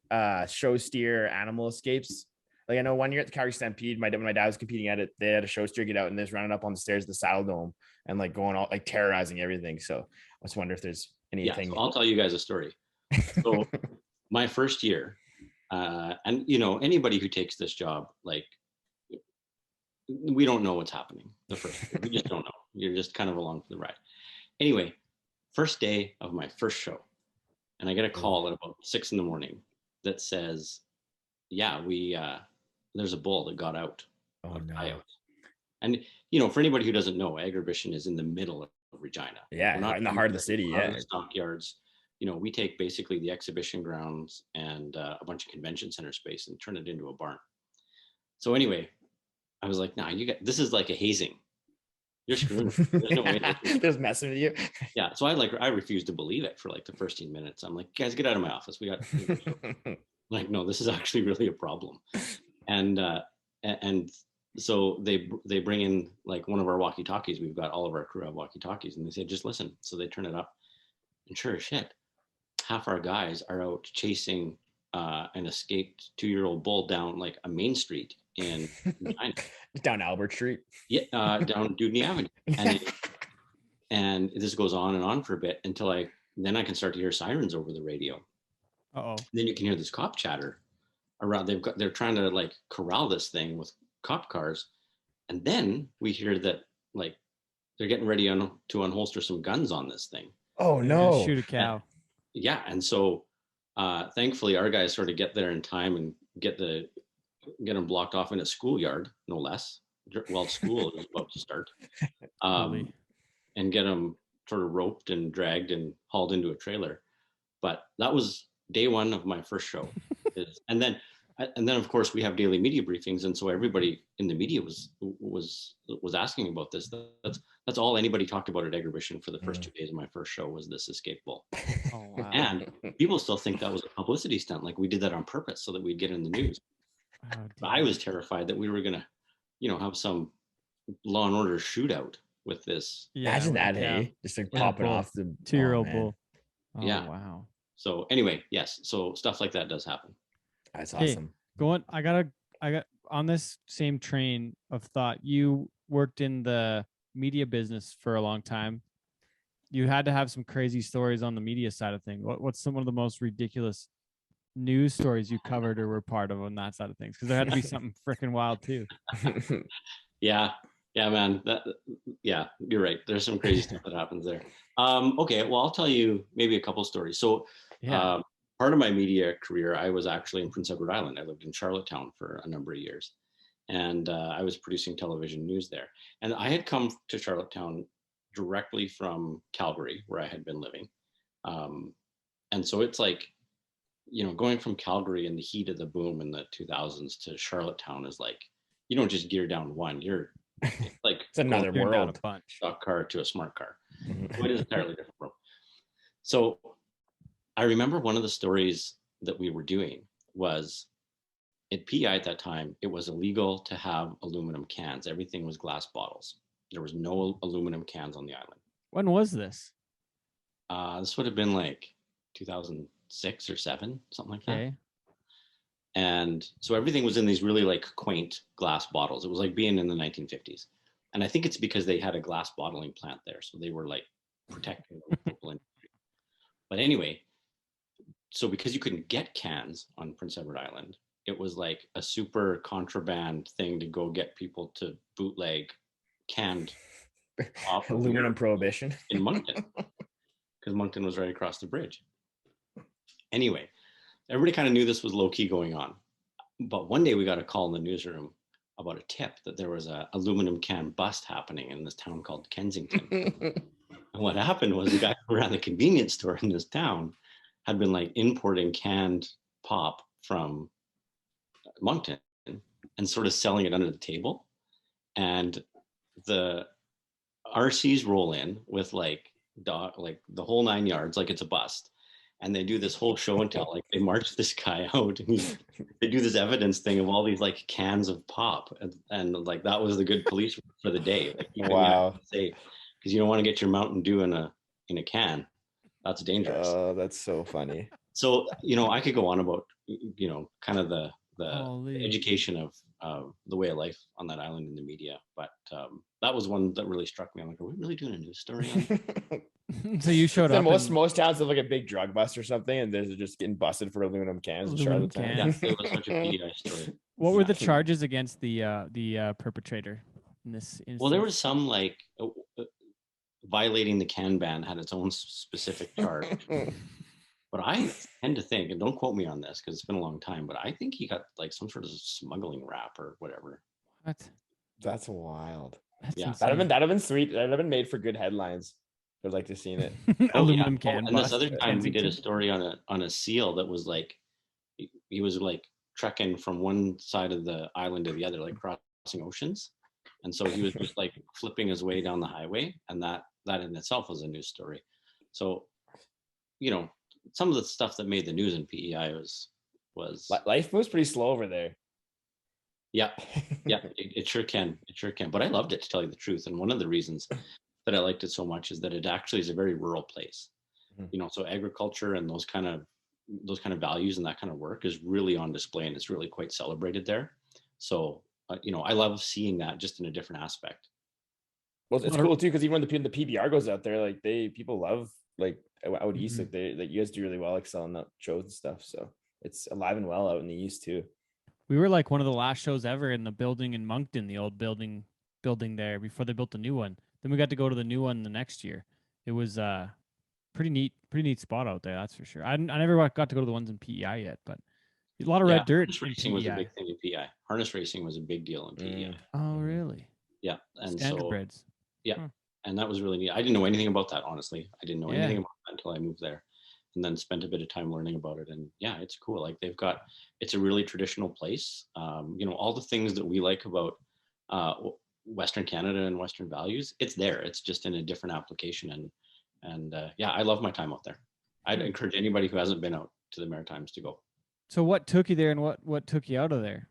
show steer animal escapes? Like I know one year at the Calgary Stampede, when my dad was competing at it, they had a show steer get out and just running up on the stairs of the Saddle Dome and like going all like terrorizing everything. So I just wonder if there's anything. Yeah, so I'll tell you guys a story. So my first year, and anybody who takes this job, like, we don't know what's happening the first year. We just don't know. You're just kind of along for the ride. Anyway, first day of my first show, and I get a call at about 6 a.m. that says, there's a bull that got out. Oh no. And for anybody who doesn't know, Agribition is in the middle of Regina. Yeah, not in the heart of the city. Yeah, stockyards. We take basically the exhibition grounds and a bunch of convention center space and turn it into a barn. So anyway, I was like, nah, this is like a hazing. You're screwing. There's no way. There's messing with you. Yeah. So I refused to believe it for like the first 15 minutes. I'm like, guys, get out of my office. We got like, no, this is actually really a problem. And so they bring in like one of our walkie-talkies. We've got all of our crew have walkie-talkies, and they say, just listen. So they turn it up, and sure as shit, half our guys are out chasing an escaped 2-year-old bull down like a main street in China. Down Albert Street. Yeah, down Dudney Avenue. And And this goes on and on for a bit until I can start to hear sirens over the radio. Uh-oh. Then you can hear this cop chatter around. They're trying to like corral this thing with cop cars. And then we hear that like they're getting ready to unholster some guns on this thing. Oh They're gonna no. shoot a cow. Yeah. And so thankfully our guys sort of get there in time and get them blocked off in a schoolyard, no less. Well, school is about to start. Holy. And get them sort of roped and dragged and hauled into a trailer. But that was day one of my first show. and then of course we have daily media briefings, and so everybody in the media was asking about this. That's all anybody talked about at Agribition for the first 2 days of my first show was this escape bowl. Oh wow. And people still think that was a publicity stunt, like we did that on purpose so that we'd get in the news. Oh, But I was terrified that we were gonna, have some Law and Order shootout with this. Imagine that, yeah. hey? Just like Yeah, popping bull. off the 2-year-old man. bull. Oh, Yeah. wow. So anyway, yes. So stuff like that does happen. That's Hey, awesome. I got on this same train of thought. You worked in the media business for a long time. You had to have some crazy stories on the media side of things. What's some of the most ridiculous news stories you covered or were part of on that side of things? Because there had to be something freaking wild too. Yeah, man. Yeah, you're right. There's some crazy stuff that happens there. Okay, well, I'll tell you maybe a couple stories. So, Yeah. part of my media career, I was actually in Prince Edward Island. I lived in Charlottetown for a number of years, and I was producing television news there. And I had come to Charlottetown directly from Calgary, where I had been living. And so it's like, going from Calgary in the heat of the boom in the 2000s to Charlottetown is like, you don't just gear down one. It's like It's another You're down world. a bunch. stock car to a smart car. So it is entirely different world. So I remember one of the stories that we were doing was at PI at that time, it was illegal to have aluminum cans. Everything was glass bottles. There was no aluminum cans on the island. When was this? This would have been like 2006 or 7, something like that. Okay. And so everything was in these really like quaint glass bottles. It was like being in the 1950s. And I think it's because they had a glass bottling plant there. So they were like protecting the local industry. But anyway, so because you couldn't get cans on Prince Edward Island, it was like a super contraband thing to go get people to bootleg canned Aluminum prohibition in Moncton, because Moncton was right across the bridge. Anyway, everybody kind of knew this was low key going on, but one day we got a call in the newsroom about a tip that there was a aluminum can bust happening in this town called Kensington. And what happened was the guy who ran the convenience store in this town had been like importing canned pop from Moncton and sort of selling it under the table. And the RCs roll in with like the whole 9 yards, like it's a bust. And they do this whole show and tell, like they march this guy out and they do this evidence thing of all these like cans of pop. And like, that was the good police for the day. Like, you Wow. say, because you don't want to get your Mountain Dew in a can. That's dangerous. Oh, that's so funny. So, I could go on about, kind of the Holy. education of the way of life on that island in the media. But that was one that really struck me. I'm like, are we really doing a news story on So you showed So up. most towns have like a big drug bust or something, and they're just getting busted for aluminum cans in Aluminum Charlottetown. Yeah, it was such a PEI story. What were the Yeah. charges against the perpetrator in this instance? Well, there was some like violating the can ban had its own specific charge. But I tend to think, and don't quote me on this because it's been a long time, but I think he got like some sort of smuggling rap or whatever. What? That's wild. That's Yeah. insane. That'd have been sweet. That'd have been made for good headlines. I'd like to seen it. Aluminum Oh, can. and this bust other at time we did a Kensington. story on a seal that was like he was like trekking from one side of the island to the other, like crossing oceans. And so he was just like flipping his way down the highway, and that in itself was a news story. So, some of the stuff that made the news in PEI was Life moves pretty slow over there. yeah, it sure can. It sure can. But I loved it, to tell you the truth. And one of the reasons that I liked it so much is that it actually is a very rural place. Mhm. So agriculture and those kind of values and that kind of work is really on display, and it's really quite celebrated there. So, I love seeing that just in a different aspect. Well, it's cool too because even when the PBR goes out there, like people love like out east, Mhm. like you guys do really well, like selling out shows and stuff. So it's alive and well out in the east too. We were like one of the last shows ever in the building in Moncton, the old building there before they built the new one. Then we got to go to the new one the next year. It was pretty neat spot out there, that's for sure. I never got to go to the ones in PEI yet, but a lot of Yeah, red dirt harness in racing was a PEI. big thing in PI. Harness racing was a big deal in PEI. Oh, really? Yeah, and so Standardbreds. yeah, Huh. and that was really neat. I didn't know anything about that, honestly. I didn't know Yeah. anything about that until I moved there, and then spent a bit of time learning about it. And yeah, it's cool. Like it's a really traditional place. All the things that we like about Western Canada and Western values, it's there. It's just in a different application. And yeah, I love my time out there. I'd encourage anybody who hasn't been out to the Maritimes to go. So what took you there, and what took you out of there?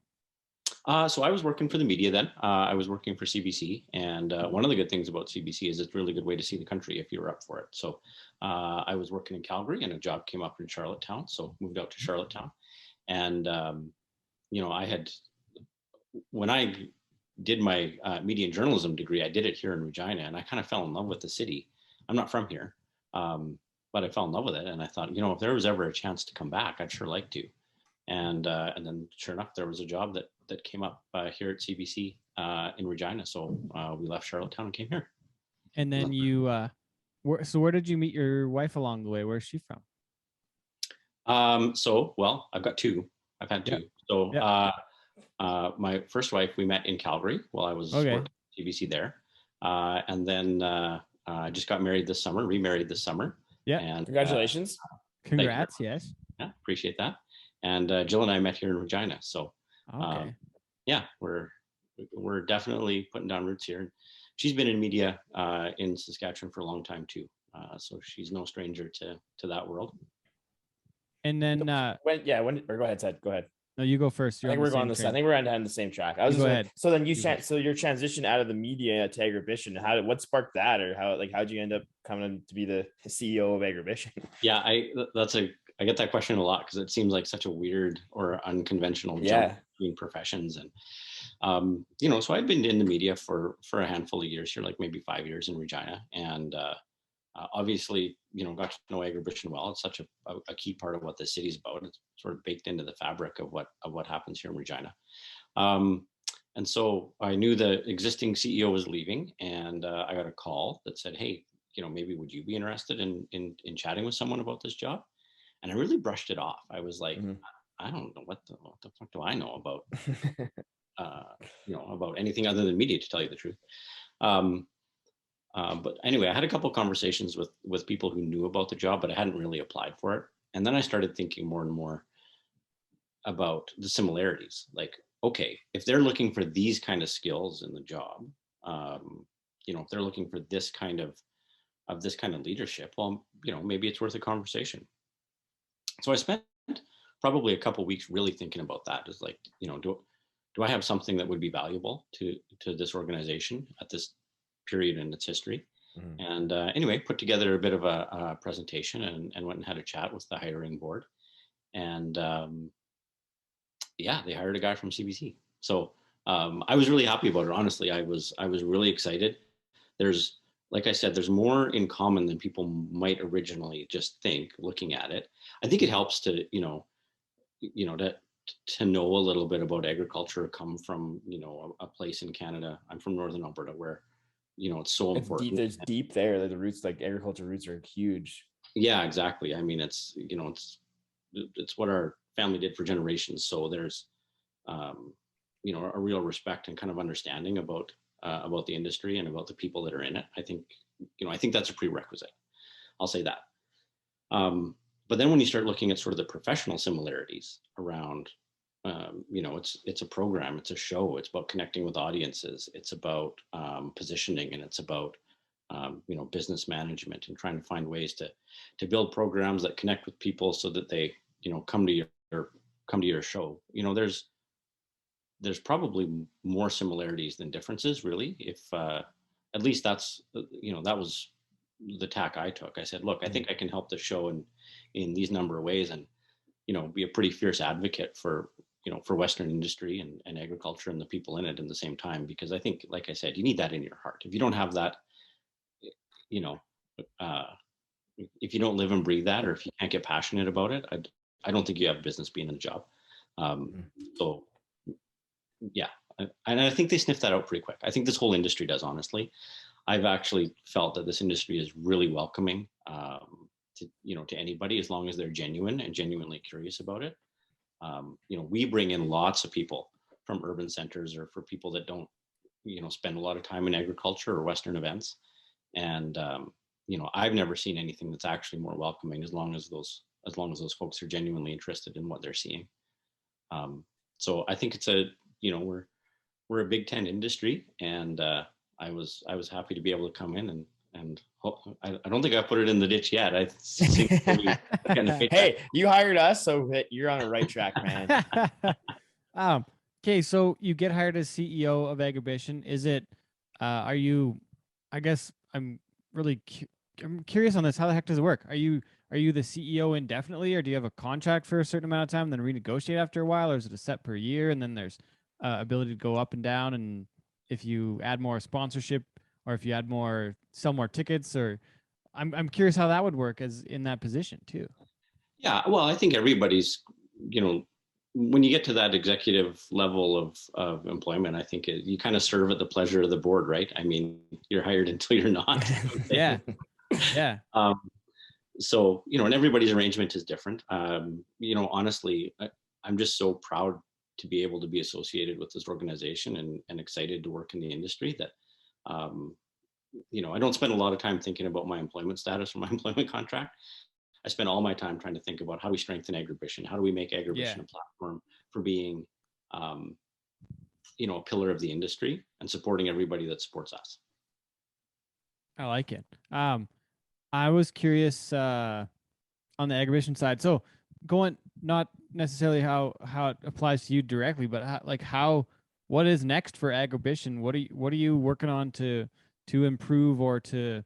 So I was working for the media then. I was working for CBC, and one of the good things about CBC is it's a really good way to see the country if you're up for it. So I was working in Calgary, and a job came up in Charlottetown, so moved out to Charlottetown. And I had when I did my media and journalism degree, I did it here in Regina, and I kind of fell in love with the city. I'm not from here, but I fell in love with it, and I thought, if there was ever a chance to come back, I'd sure like to. And then sure enough, there was a job that came up here at CBC in Regina. So we left Charlottetown and came here. And then you where did you meet your wife along the way? Where's she from? Well, I've got two. I've had two. Yeah. So my first wife, we met in Calgary while I was working at CBC there. And then I just got married this summer, remarried this summer. Yeah. And Congratulations. Congrats. Yes. Yeah, appreciate that. And Jill and I met here in Regina. So okay. Yeah, we're definitely putting down roots here. She's been in media in Saskatchewan for a long time too, so she's no stranger to that world. And then or go ahead, Ted. Go ahead. No, you go first. I think we're going the same. I think we're on the same track. I was go ahead. So then so your transition out of the media to Agribition. What sparked that, or how'd you end up coming to be the CEO of Agribition? Yeah, I get that question a lot because it seems like such a weird or unconventional jump between professions. And so I'd been in the media for a handful of years here, like maybe 5 years in Regina, and obviously got to know Agribition well. It's such a key part of what the city's about. It's sort of baked into the fabric of what happens here in Regina. And so I knew the existing CEO was leaving, and I got a call that said, "Hey, maybe would you be interested in chatting with someone about this job?" And I really brushed it off. I was like, I don't know what the fuck do I know about, about anything other than media, to tell you the truth. But anyway, I had a couple of conversations with people who knew about the job, but I hadn't really applied for it. And then I started thinking more and more about the similarities. Like, okay, if they're looking for these kind of skills in the job, if they're looking for this kind of leadership, well, maybe it's worth a conversation. So I spent probably a couple of weeks really thinking about that. Is like, do I have something that would be valuable to this organization at this period in its history? And anyway, put together a bit of a presentation and went and had a chat with the hiring board. And they hired a guy from CBC. So I was really happy about it. Honestly, I was really excited. Like I said, there's more in common than people might originally just think looking at it. I think it helps to, to know a little bit about agriculture, come from, a place in Canada. I'm from Northern Alberta where, it's so important. It's deep there. Like the roots, like agriculture roots are huge. Yeah, exactly. I mean, it's what our family did for generations. So there's, a real respect and kind of understanding about the industry and about the people that are in it. I think that's a prerequisite. I'll say that. But then when you start looking at sort of the professional similarities around, it's a program, it's a show, it's about connecting with audiences, it's about positioning, and it's about, business management and trying to find ways to build programs that connect with people so that they, come to your show. There's probably more similarities than differences, really. If at least that's, that was the tack I took. I said, look, I think I can help the show in these number of ways, and be a pretty fierce advocate for for Western industry and agriculture and the people in it in the same time, because I think, like I said, you need that in your heart. If you don't have that, you know, uh, if you don't live and breathe that, or if you can't get passionate about it, I don't think you have business being in the job. So yeah, and I think they sniffed that out pretty quick. I think this whole industry does, honestly. I've actually felt that this industry is really welcoming to anybody, as long as they're genuine and genuinely curious about it. We bring in lots of people from urban centers, or for people that don't, spend a lot of time in agriculture or Western events. And, I've never seen anything that's actually more welcoming, as long as those folks are genuinely interested in what they're seeing. So I think it's we're a Big Ten industry, and I was happy to be able to come in and I don't think I put it in the ditch yet. I think Hey, you hired us, so you're on the right track, man. Okay, so you get hired as CEO of Agribition. Is it? Are you? I guess I'm I'm curious on this. How the heck does it work? Are you the CEO indefinitely, or do you have a contract for a certain amount of time, then renegotiate after a while, or is it a set per year, and then there's ability to go up and down, and if you add more sponsorship, or if you add more, sell more tickets, or I'm curious how that would work as in that position too. Yeah, well, I think everybody's, when you get to that executive level of employment, I think you kind of serve at the pleasure of the board, right? I mean, you're hired until you're not. Yeah. Yeah. So, and everybody's arrangement is different. Honestly, I'm just so proud to be able to be associated with this organization and excited to work in the industry that, I don't spend a lot of time thinking about my employment status or my employment contract. I spend all my time trying to think about how do we strengthen Agribition? How do we make Agribition a platform for being, a pillar of the industry and supporting everybody that supports us? I like it. I was curious on the Agribition side. So going, not necessarily how it applies to you directly, but what is next for Agribition? What are you working on to improve, or to,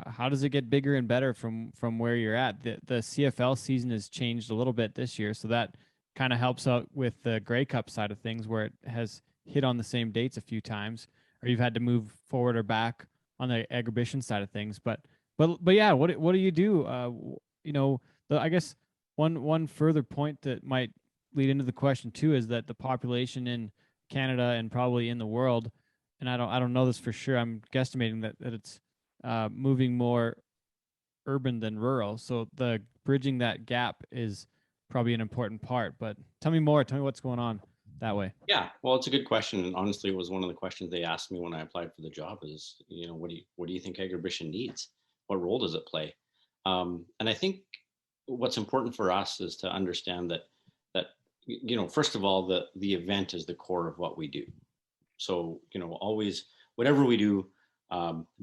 how does it get bigger and better from where you're at? The CFL season has changed a little bit this year, so that kind of helps out with the Grey Cup side of things, where it has hit on the same dates a few times, or you've had to move forward or back on the Agribition side of things. But yeah, what do you do? I guess one further point that might lead into the question too is that the population in Canada and probably in the world, and I don't know this for sure, I'm guesstimating that it's moving more urban than rural. So the bridging that gap is probably an important part. But tell me more. Tell me what's going on that way. Yeah, well, it's a good question. And honestly, it was one of the questions they asked me when I applied for the job is, what do you think Agribition needs? What role does it play? And I think what's important for us is to understand that first of all, the event is the core of what we do. So, always, whatever we do,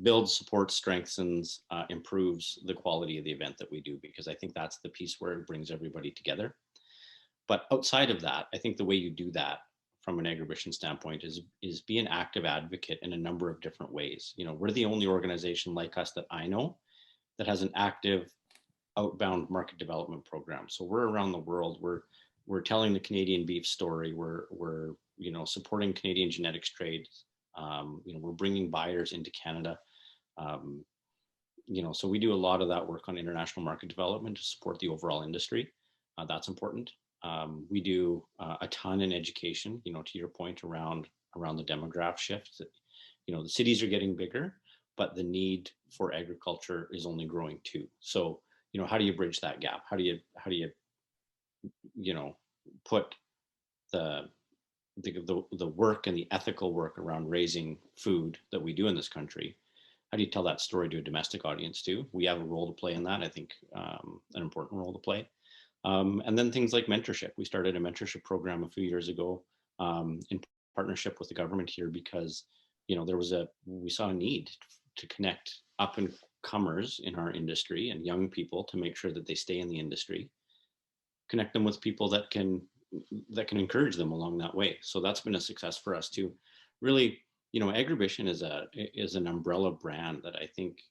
builds, supports, strengthens, improves the quality of the event that we do, because I think that's the piece where it brings everybody together. But outside of that, I think the way you do that from an Agribition standpoint is be an active advocate in a number of different ways. We're the only organization like us that I know that has an active outbound market development program. So we're around the world. We're telling the Canadian beef story. We're supporting Canadian genetics trade. We're bringing buyers into Canada. So we do a lot of that work on international market development to support the overall industry. That's important. We do a ton in education, to your point around the demographic shift. The cities are getting bigger, but the need for agriculture is only growing too. So, how do you bridge that gap? How do you put the work and the ethical work around raising food that we do in this country? How do you tell that story to a domestic audience too? We have a role to play in that. I think an important role to play. And then things like mentorship. We started a mentorship program a few years ago in partnership with the government here, because we saw a need to connect up and comers in our industry and young people to make sure that they stay in the industry, connect them with people that can encourage them along that way. So that's been a success for us too. Really, Agribition is an umbrella brand that I think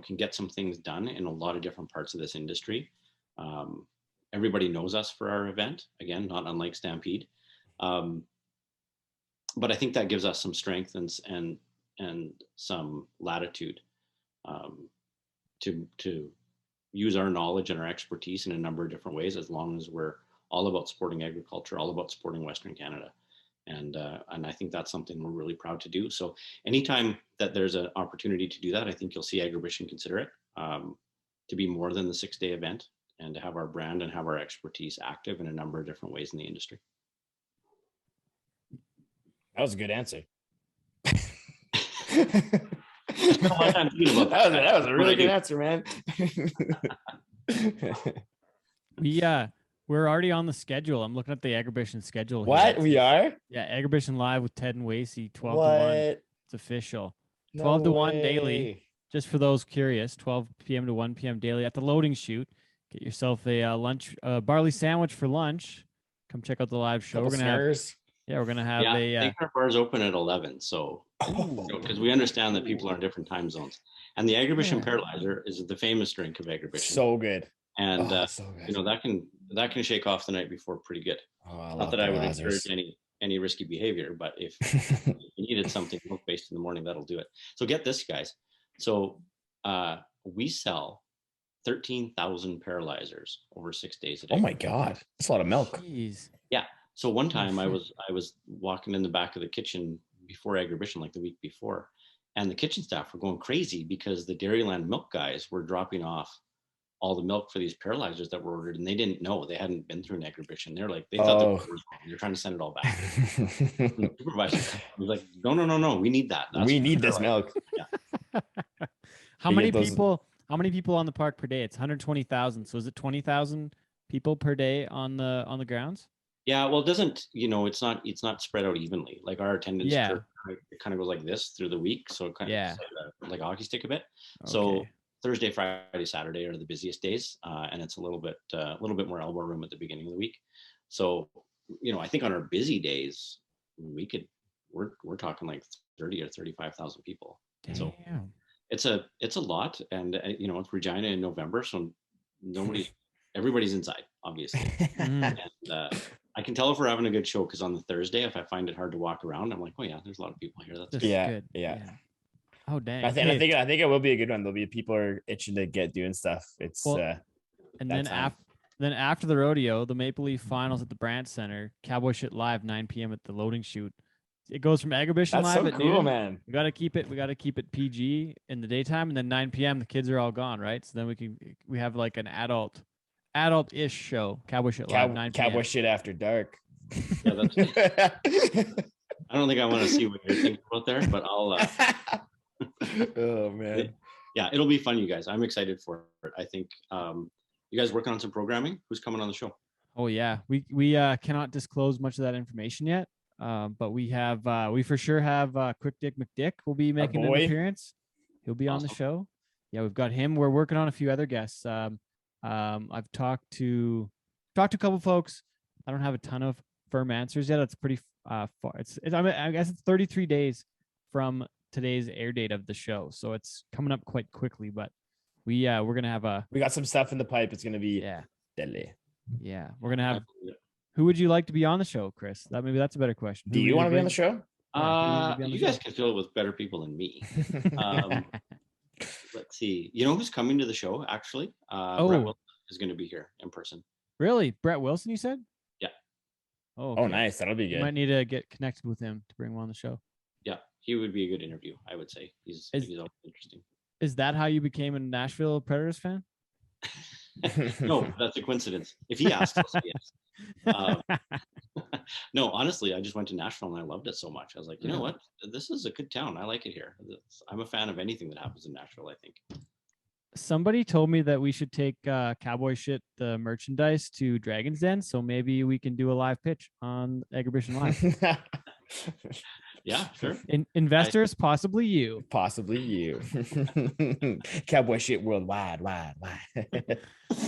can get some things done in a lot of different parts of this industry. everybody knows us for our event. Again, not unlike Stampede. But I think that gives us some strength and some latitude to use our knowledge and our expertise in a number of different ways, as long as we're all about supporting agriculture, all about supporting Western Canada. And I think that's something we're really proud to do. So anytime that there's an opportunity to do that, I think you'll see Agribition consider it to be more than the 6-day event, and to have our brand and have our expertise active in a number of different ways in the industry. That was a good answer. That was a really good answer, man. We're already on the schedule. I'm looking at the Agribition schedule. What? Here. We are? Yeah, Agribition Live with Ted and Wasey, 12 what? to 1. It's official. 12 to 1 daily. Just for those curious, 12 p.m. to 1 p.m. daily at the loading chute. Get yourself a lunch, barley sandwich for lunch. Come check out the live show. We're gonna have I think our bar's open at 11. So because we understand that people are in different time zones, and the Agribition Paralyzer is the famous drink of Agribition. So good. And so good. you know, that can shake off the night before pretty good. Not that I would encourage any risky behavior, but if you needed something milk-based in the morning, that'll do it. So get this, guys. So we sell 13,000 paralyzers over 6 days a day. Oh my God, that's a lot of milk. Jeez. Yeah. So one time I was walking in the back of the kitchen before Agribition, like the week before, and the kitchen staff were going crazy because the Dairyland milk guys were dropping off all the milk for these paralyzers that were ordered, and they didn't know. They hadn't been through an Agribition. They're like, they thought the was wrong. They're trying to send it all back. The supervisor was like, no, we need that. We need this milk. Yeah. How many people on the park per day? It's 120,000. So is it 20,000 people per day on the grounds? Yeah, well, it doesn't, it's not spread out evenly. Like our attendance curve, it kind of goes like this through the week. So it kind of like a hockey stick a bit. Okay. So Thursday, Friday, Saturday are the busiest days, and it's a little bit more elbow room at the beginning of the week. So, I think on our busy days, we're talking like 30 or 35,000 people. Damn. So it's a lot, and it's Regina in November, so everybody's inside, obviously. And I can tell if we're having a good show, because on the Thursday, if I find it hard to walk around, I'm like, oh yeah, there's a lot of people here. That's good. Yeah. Oh dang! I think it will be a good one. There'll be people are itching to get doing stuff. It's and then after the rodeo, the Maple Leaf Finals at the Brandt Center, Cowboy Shit Live, 9 p.m. at the loading chute. It goes from Agribition Live at noon. Man. We gotta keep it PG in the daytime, and then 9 p.m. the kids are all gone, right? So then we have like an adult-ish show. Cowboy Shit Live, 9 p.m. Cowboy Shit After Dark. Yeah, I don't think I want to see what you're thinking about there, but I'll. Oh man. Yeah, it'll be fun, you guys. I'm excited for it. I think you guys working on some programming. Who's coming on the show? Oh yeah, we cannot disclose much of that information yet, but we for sure have Quick Dick McDick will be making an appearance. He'll be on the show. Yeah, we've got him. We're working on a few other guests. I've talked to a couple folks. I don't have a ton of firm answers yet. It's pretty far. I guess it's 33 days from today's air date of the show, so it's coming up quite quickly. But we're gonna we got some stuff in the pipe. It's gonna be deadly. Yeah, we're gonna have. Who would you like to be on the show, Chris? Maybe that's a better question. Do you want to be on the show? You guys can fill it with better people than me. Let's see. You know who's coming to the show? Actually, Brett Wilson is going to be here in person. Really, Brett Wilson? You said? Yeah. Oh, okay. Nice. That'll be good. You might need to get connected with him to bring him on the show. Yeah, he would be a good interview, I would say. He's always interesting. Is that how you became a Nashville Predators fan? No, that's a coincidence. If he asked us, yes. No, honestly, I just went to Nashville and I loved it so much. I was like, you know what? This is a good town. I like it here. I'm a fan of anything that happens in Nashville, I think. Somebody told me that we should take Cowboy Shit, the merchandise, to Dragon's Den. So maybe we can do a live pitch on Agribition Live. Yeah, sure. Investors, possibly you. Possibly you. Cowboy Shit worldwide, wide.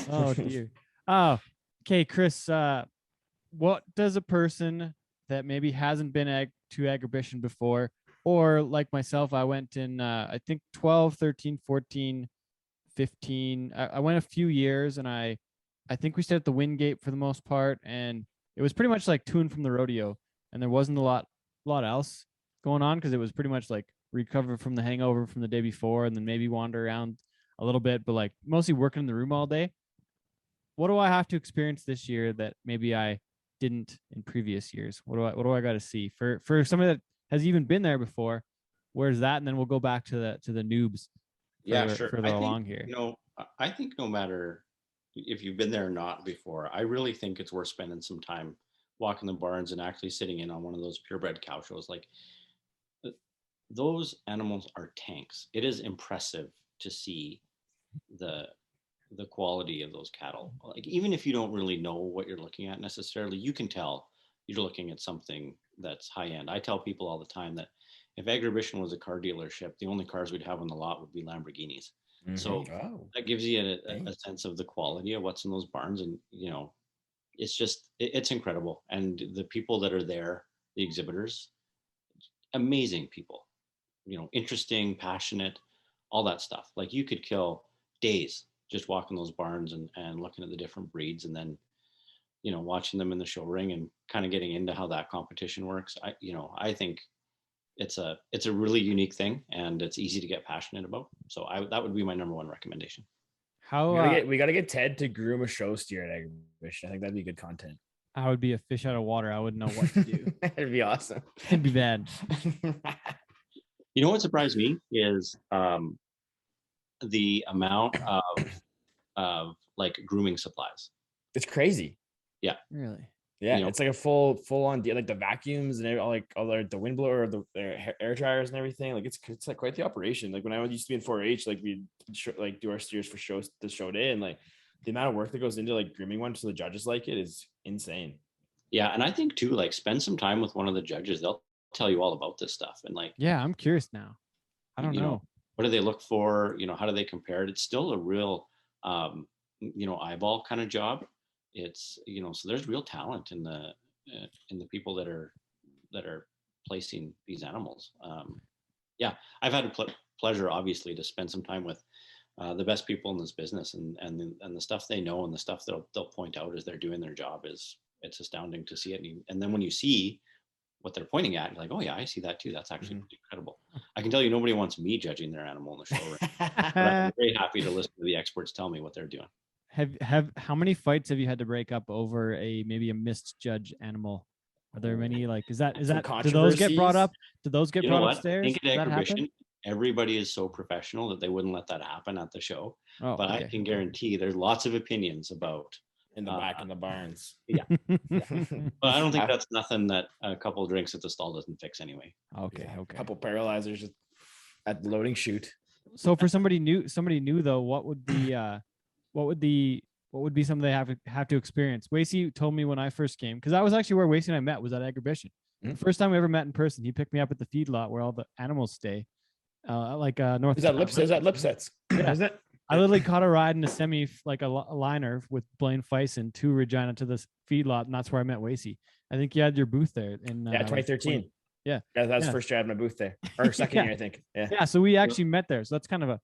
Oh, dear. Oh, okay, Chris. What does a person that maybe hasn't been to Agribition before, or like myself, I went in, I think 12, 13, 14, 15. I went a few years, and I I think we stayed at the Wingate for the most part, and it was pretty much like to and from the rodeo, and there wasn't a lot else going on because it was pretty much like recover from the hangover from the day before, and then maybe wander around a little bit, but like mostly working in the room all day. What do I have to experience this year that maybe I didn't in previous years? What do I got to see for somebody that has even been there before? Where's that? And then we'll go back to the noobs Yeah, sure. further I think, along here. I think no matter if you've been there or not before, I really think it's worth spending some time walking the barns and actually sitting in on one of those purebred cow shows. Like those animals are tanks. It is impressive to see the the quality of those cattle. Like even if you don't really know what you're looking at necessarily, you can tell you're looking at something that's high end. I tell people all the time that if Agribition was a car dealership, the only cars we'd have on the lot would be Lamborghinis. So that gives you a sense of the quality of what's in those barns, and it's just it's incredible. And the people that are there, the exhibitors, amazing people, interesting, passionate, all that stuff. Like you could kill days just walking those barns and looking at the different breeds, and then watching them in the show ring and kind of getting into how that competition works. I think it's a really unique thing, and it's easy to get passionate about. So that would be my number one recommendation. How We gotta get Ted to groom a show steer at Agribition. I think that'd be good content. I would be a fish out of water. I wouldn't know what to do. It'd be awesome. It'd be bad. You know what surprised me is the amount of like grooming supplies. It's crazy. Really? Yeah, it's like a full on deal, like the vacuums and all the wind blower, the air dryers and everything. Like it's like quite the operation. Like when I used to be in 4-H, like we'd do our steers for the show day, and like the amount of work that goes into like grooming one so the judges like it is insane. Yeah, and I think too, like spend some time with one of the judges. They'll tell you all about this stuff, and like Yeah, I'm curious now. I don't know. What do they look for? How do they compare it? It's still a real eyeball kind of job. It's so there's real talent in the people that are placing these animals. Yeah, I've had a pleasure obviously to spend some time with the best people in this business, and the stuff they know and the stuff they'll point out as they're doing their job it's astounding to see it. And then when you see what they're pointing at, you're like, oh yeah, I see that too. That's actually incredible. I can tell you nobody wants me judging their animal in the show ring. But I'm very happy to listen to the experts tell me what they're doing. How many fights have you had to break up over maybe a misjudged animal? Are there many is that do those get brought up? Do those get brought upstairs? I think at Agribition, everybody is so professional that they wouldn't let that happen at the show. Oh, but okay. I can guarantee there's lots of opinions about in the back in the barns. Yeah. But I don't think that's nothing that a couple of drinks at the stall doesn't fix anyway. Okay. A couple paralyzers at the loading chute. So for somebody new though, what would be something they have to experience? Wasey told me when I first came, because that was actually where Wasey and I met, was at Agribition. The first time we ever met in person, he picked me up at the feedlot where all the animals stay. North. Is that Lipsets? Yeah. Isn't it? I literally caught a ride in a semi, like a liner with Blaine Fison to Regina to this feedlot, and that's where I met Wasey. I think you had your booth there in 2013. Yeah, that was the first year I had my booth there, or second year I think. Yeah. So we actually met there. So that's kind of a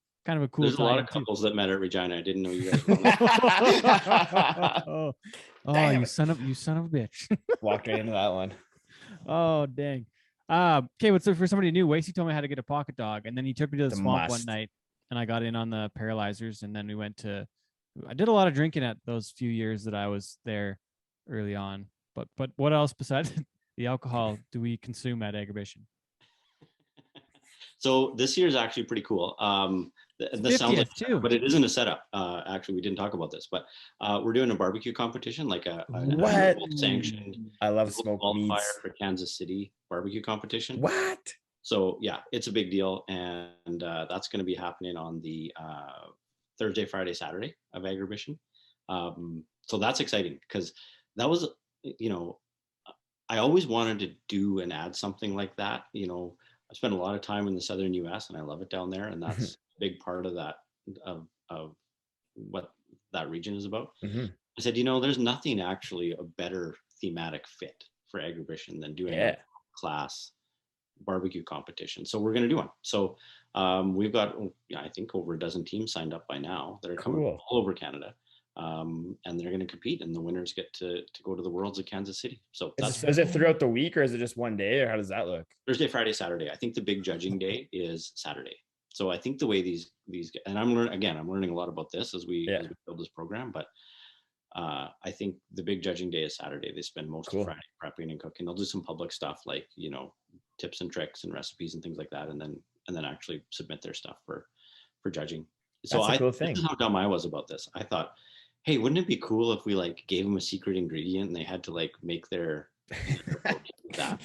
cool. There's a lot of couples that met at Regina. I didn't know you guys. Oh, Damn you son of a bitch! Walked right into that one. Oh dang. Okay, so for somebody new, Wasey told me how to get a pocket dog, and then he took me to the swamp one night, and I got in on the paralyzers, and then I did a lot of drinking at those few years that I was there early on. But what else besides the alcohol do we consume at Agribition? So this year is actually pretty cool. This sounds like too, but it isn't a setup. Actually, we didn't talk about this, but we're doing a barbecue competition, like a sanctioned. I love smoked meats for Kansas City barbecue competition. What? So yeah, it's a big deal, and that's going to be happening on the Thursday, Friday, Saturday of Agribition. So that's exciting because that was, I always wanted to do and add something like that. I spent a lot of time in the southern U.S. and I love it down there, and that's a big part of that of what that region is about. I said, there's nothing actually a better thematic fit for Agribition than doing a class barbecue competition. So we're going to do one. So we've got, I think, over a dozen teams signed up by now that are coming all over Canada. and they're going to compete, and the winners get to go to the Worlds of Kansas City. So Is it throughout the week, or is it just one day, or how does that look? Thursday, Friday, Saturday. I think the big judging day is Saturday. So I think the way these and I'm learning a lot about this as we build this program, but I think the big judging day is Saturday. They spend most of Friday prepping and cooking. They'll do some public stuff like, tips and tricks and recipes and things like that, and then actually submit their stuff for judging. So that's a cool thing. This is how dumb I was about this. I thought, hey, wouldn't it be cool if we like gave them a secret ingredient and they had to like make their that?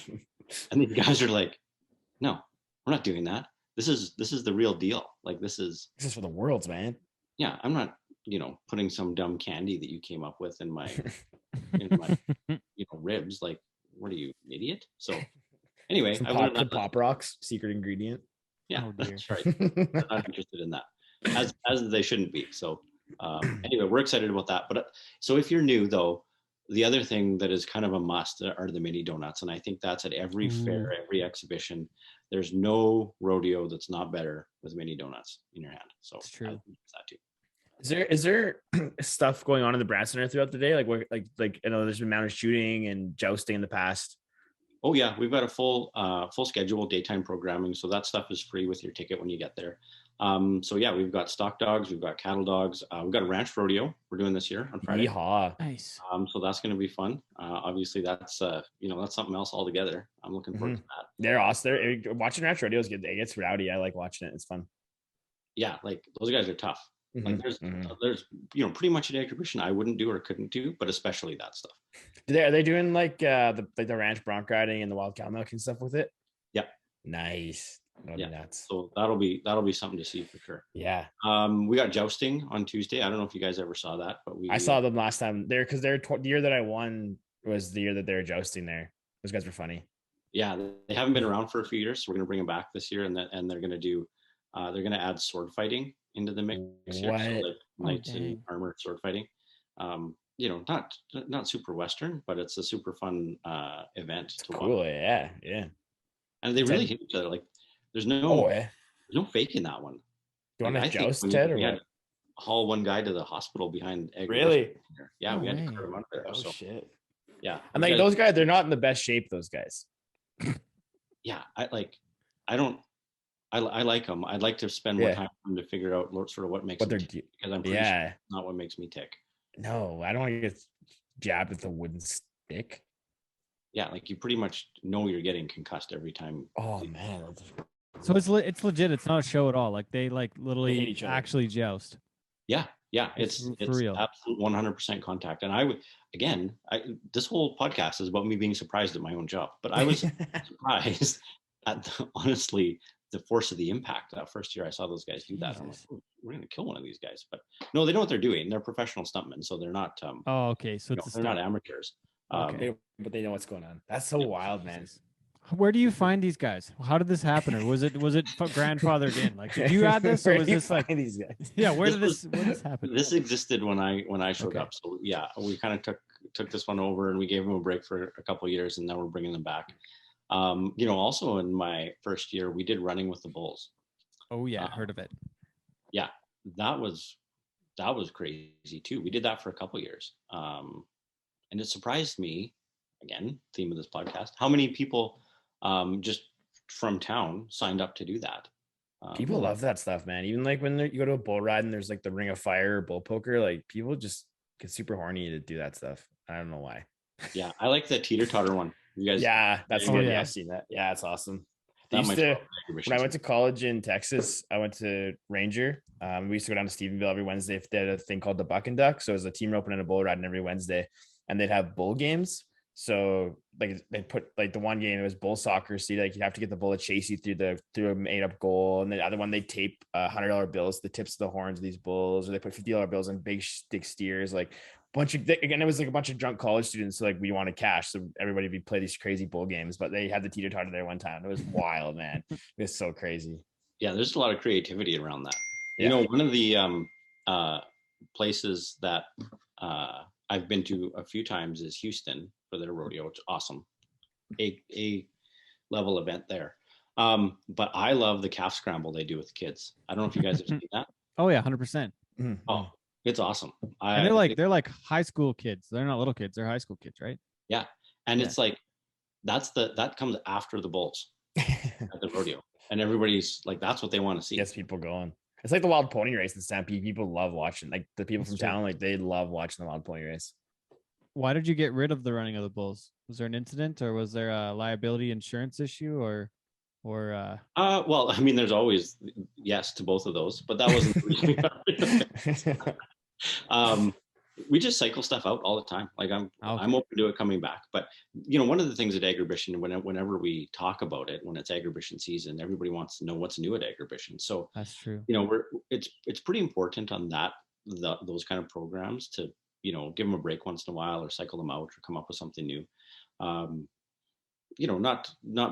And these guys are like, no, we're not doing that. This is the real deal. Like this is for the Worlds, man. Yeah, I'm not, putting some dumb candy that you came up with in my ribs. Like, what are you, an idiot? So anyway, I learned that Pop Rocks secret ingredient. Yeah, that's right. I'm not interested in that, as they shouldn't be. So anyway, we're excited about that. But so if you're new though, the other thing that is kind of a must are the mini donuts. And I think that's at every fair, every exhibition. There's no rodeo that's not better with mini donuts in your hand. So it's true. That too. Is there stuff going on in the Brand Center throughout the day? Like I know there's been mounted shooting and jousting in the past. Oh yeah, we've got a full schedule, daytime programming. So that stuff is free with your ticket when you get there. So yeah, we've got stock dogs, we've got cattle dogs, we've got a ranch rodeo we're doing this year on Friday. Yeehaw. Nice. So that's going to be fun. Obviously that's that's something else altogether. I'm looking forward to that. They're awesome. Watching ranch rodeos it gets rowdy. I like watching it. It's fun. Yeah, like those guys are tough. Like there's pretty much an exhibition I wouldn't do or couldn't do, but especially that stuff. Are they doing like the ranch bronc riding and the wild cow milk and stuff with it? Yeah. Nice. So that'll be something to see for sure. Yeah. We got jousting on Tuesday. I don't know if you guys ever saw that, but I saw them last time there because the year that I won was the year that they were jousting there. Those guys were funny. Yeah, they haven't been around for a few years, so we're gonna bring them back this year, and they're gonna do they're gonna add sword fighting into the mix here, so like knights in armor sword fighting. Not super Western, but it's a super fun event to cool watch. Yeah And they really hit each other. Like there's no fake in that one. Do you want to joust, Ted, or what? Haul one guy to the hospital behind egg. Really? Yeah, we had to cart him out there. Shit. Yeah. And like those guys, they're not in the best shape, those guys. Yeah, I like them. I'd like to spend more time with them to figure out sort of what makes them tick, because I'm pretty sure it's not what makes me tick. No, I don't want to get jabbed with a wooden stick. Yeah, like you pretty much know you're getting concussed every time. Oh man. So it's legit. It's not a show at all. Like they literally actually joust. Yeah, it's real. Absolute 100% contact. And I would this whole podcast is about me being surprised at my own job, but I was surprised at honestly the force of the impact. That first year I saw those guys do that, I'm like, we're gonna kill one of these guys. But no, they know what they're doing. They're professional stuntmen, so they're not. Okay, so they're not amateurs. But they know what's going on. That's so wild, man. Where do you find these guys? How did this happen, or was it grandfathered in? Like, did you add this, or was this like these guys? Yeah, where did this happen? This existed when I showed up. So yeah, we kind of took this one over and we gave them a break for a couple of years, and now we're bringing them back. Also in my first year, we did running with the bulls. Oh yeah, heard of it. Yeah, that was crazy too. We did that for a couple of years, and it surprised me. Again, theme of this podcast: how many people just from town signed up to do that. People love that stuff, man. Even like when you go to a bull ride and there's like the ring of fire or bull poker, like people just get super horny to do that stuff. I don't know why. Yeah, I like the teeter totter one. You guys? Yeah, that's good. Yeah, I've seen that. Yeah, it's awesome. When I went to college in Texas, I went to Ranger. We used to go down to Stephenville every Wednesday. They had a thing called the Buck and Duck. So it was a team roping and a bull riding every Wednesday, and they'd have bull games. So like they put like the one game, it was bull soccer. So like you have to get the bull to chase you through a made up goal. And the other one, they tape $100 bills to the tips of the horns of these bulls, or they put $50 bills in big stick steers, like it was like a bunch of drunk college students. So like we wanted cash. So everybody would play these crazy bull games, but they had the teeter totter there one time. It was wild, man. It was so crazy. Yeah. There's a lot of creativity around that. Yeah. One of the places that I've been to a few times is Houston for their rodeo. It's awesome. A level event there. But I love the calf scramble they do with kids. I don't know if you guys have seen that. Oh yeah, 100%. Oh, It's awesome. And they're like high school kids. They're not little kids. They're high school kids, right? Yeah. And Yeah. it's like, that comes after the bulls at the rodeo. And everybody's like, that's what they want to see. Gets people going. It's like the wild pony race in Stampede. People love watching. Like the people That's from true. town, like they love watching the wild pony race. Why did you get rid of the running of the bulls? Was there an incident, or was there a liability insurance issue, or Well, I mean, there's always yes to both of those, but that wasn't the reason we got rid of it. We just cycle stuff out all the time. Like I'm open to it coming back. But one of the things at Agribition, whenever we talk about it, when it's Agribition season, everybody wants to know what's new at Agribition. So that's true. It's pretty important on those kind of programs to give them a break once in a while, or cycle them out, or come up with something new. Not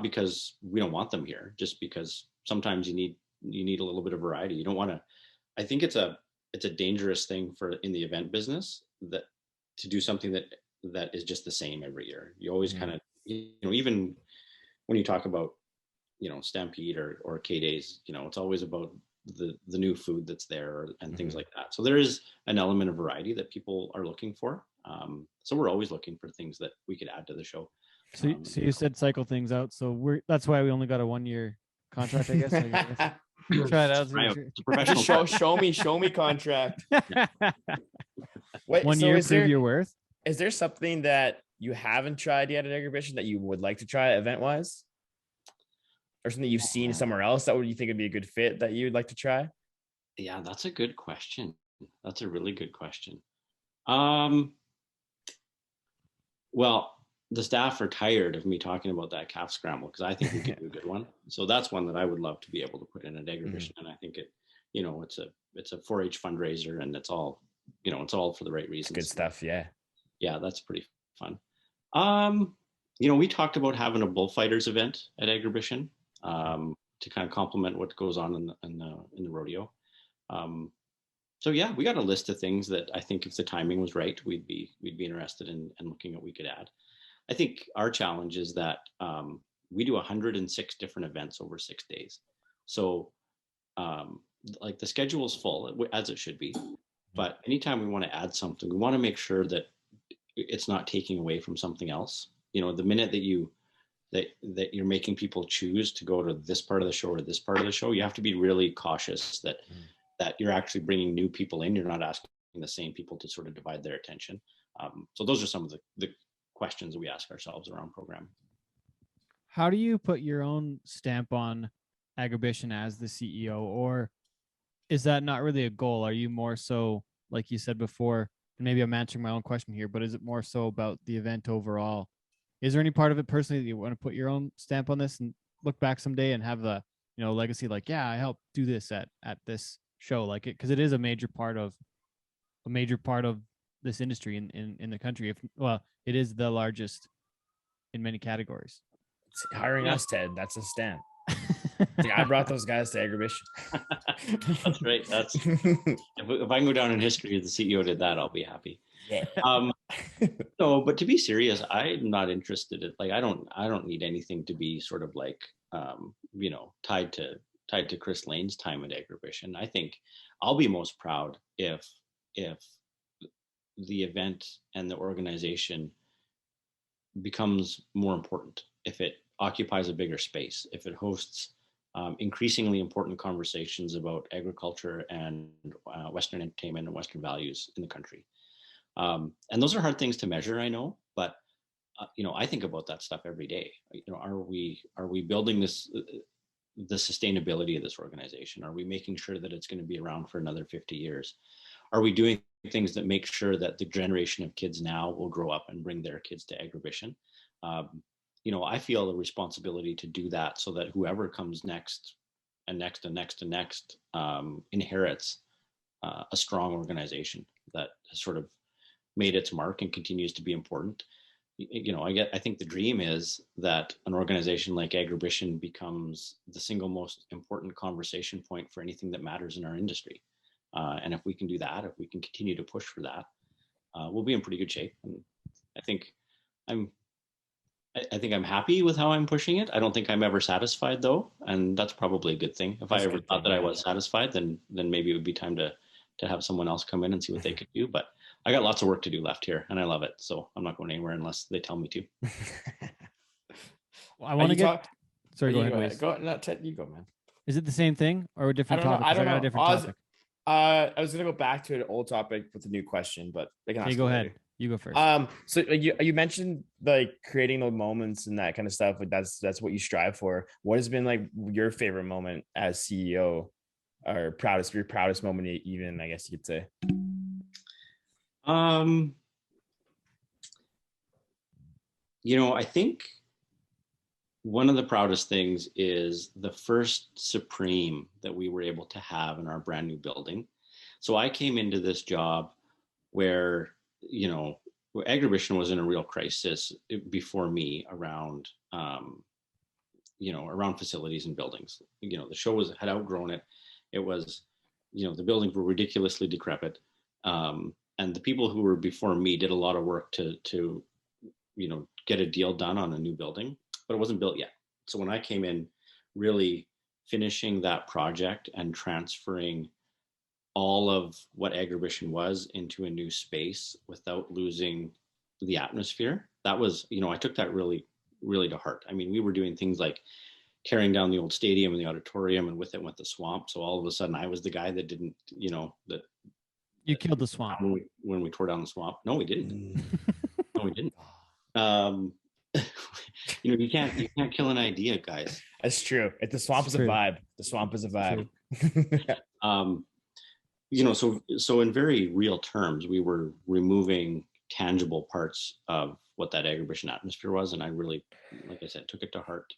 because we don't want them here, just because sometimes you need a little bit of variety. You don't want to. I think it's a dangerous thing in the event business to do something that is just the same every year. You always kind of even when you talk about Stampede or K Days, it's always about the new food that's there and things like that. So there is an element of variety that people are looking for. So we're always looking for things that we could add to the show. So you said cycle things out. So that's why we only got a 1-year contract, I guess. Try it out. It's a professional show me contract. Wait, 1 year, prove your worth. Is there something that you haven't tried yet at Agribition that you would like to try event wise, or something you've seen somewhere else that you think would be a good fit that you'd like to try? Yeah, that's a good question. That's a really good question. Well, the staff are tired of me talking about that calf scramble, because I think we could do a good one. So that's one that I would love to be able to put in at Agribition. And I think it's a 4-H fundraiser, and it's all for the right reasons. Good stuff. Yeah. Yeah. That's pretty fun. We talked about having a bullfighters event at Agribition, to kind of complement what goes on in the rodeo. So yeah, we got a list of things that I think if the timing was right, we'd be interested in looking at what we could add. I think our challenge is that we do 106 different events over 6 days. So like the schedule is full, as it should be. But anytime we want to add something, we want to make sure that it's not taking away from something else. The minute that you're making people choose to go to this part of the show or this part of the show, you have to be really cautious that you're actually bringing new people in. You're not asking the same people to sort of divide their attention. So those are some of the questions we ask ourselves around programming. How do you put your own stamp on Agribition as the CEO, or is that not really a goal? Are you more so, like you said before, and maybe I'm answering my own question here, but is it more so about the event overall? Is there any part of it personally that you want to put your own stamp on this and look back someday and have the legacy, like, yeah, I helped do this at this show, like it, because it is a major part of this industry in the country. It is the largest in many categories. It's hiring us, Ted. That's a stamp. I brought those guys to Agribition. That's right. That's if I can go down in history as the CEO did that, I'll be happy. Yeah. No, but to be serious, I'm not interested in, like, I don't need anything to be sort of like tied to Chris Lane's time at Agribition. I think I'll be most proud if the event and the organization becomes more important, if it occupies a bigger space, if it hosts increasingly important conversations about agriculture and Western entertainment and Western values in the country. And those are hard things to measure, I know, but I think about that stuff every day. Are we building the sustainability of this organization? Are we making sure that it's going to be around for another 50 years? Are we doing things that make sure that the generation of kids now will grow up and bring their kids to Agribition? I feel a responsibility to do that so that whoever comes next and next and next and next inherits a strong organization that has sort of made its mark and continues to be important. I think the dream is that an organization like Agribition becomes the single most important conversation point for anything that matters in our industry. And if we can do that, if we can continue to push for that, we'll be in pretty good shape. And I think I'm happy with how I'm pushing it. I don't think I'm ever satisfied, though, and that's probably a good thing. If I ever thought that I was satisfied, then maybe it would be time to to have someone else come in and see what they could do. But I got lots of work to do left here, and I love it. So I'm not going anywhere unless they tell me to. I want to get. Sorry, go ahead. Go Wes. ahead. Go, no, Ted, you go, man. Is it the same thing or a different topic? I 'Cause don't got a know. different topic. I was gonna go back to an old topic with a new question, but I can Okay, ask go it ahead. later. You go first. So like, you mentioned like creating those moments and that kind of stuff. Like that's what you strive for. What has been like your favorite moment as CEO, or your proudest moment, even, I guess you could say? I think one of the proudest things is the first Supreme that we were able to have in our brand new building. So I came into this job where, Agribition was in a real crisis before me around, around facilities and buildings. The show had outgrown it. It was, the buildings were ridiculously decrepit. And the people who were before me did a lot of work to get a deal done on a new building, but it wasn't built yet. So when I came in, really finishing that project and transferring all of what Agribition was into a new space without losing the atmosphere, that was, I took that really, really to heart. I mean, we were doing things like tearing down the old stadium and the auditorium, and with it went the swamp. So all of a sudden I was the guy that didn't, that you killed the swamp. When we tore down the swamp. No, we didn't. No, we didn't. You can't kill an idea, guys. That's true. The swamp is a vibe. The swamp is a vibe. So in very real terms, we were removing tangible parts of what that Agribition atmosphere was, and I really, like I said, took it to heart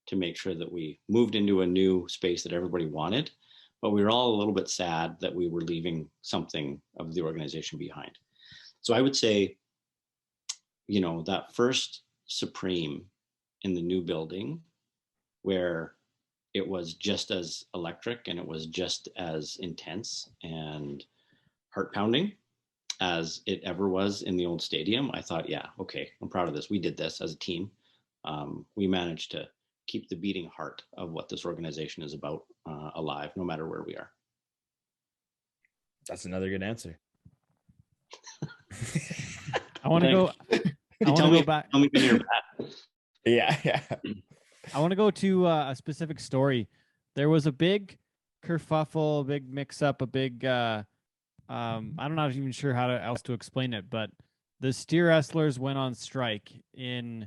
to make sure that we moved into a new space that everybody wanted, but we were all a little bit sad that we were leaving something of the organization behind. So I would say, that first Supreme in the new building, where it was just as electric and it was just as intense and heart pounding as it ever was in the old stadium, I thought, yeah, okay, I'm proud of this. We did this as a team. We managed to keep the beating heart of what this organization is about alive, no matter where we are. That's another good answer. I want to go. I want to go back. Tell me when you're back. Yeah. I want to go to a specific story. There was a big kerfuffle, a big mix-up, a big. I'm not even sure how else to explain it, but the steer wrestlers went on strike at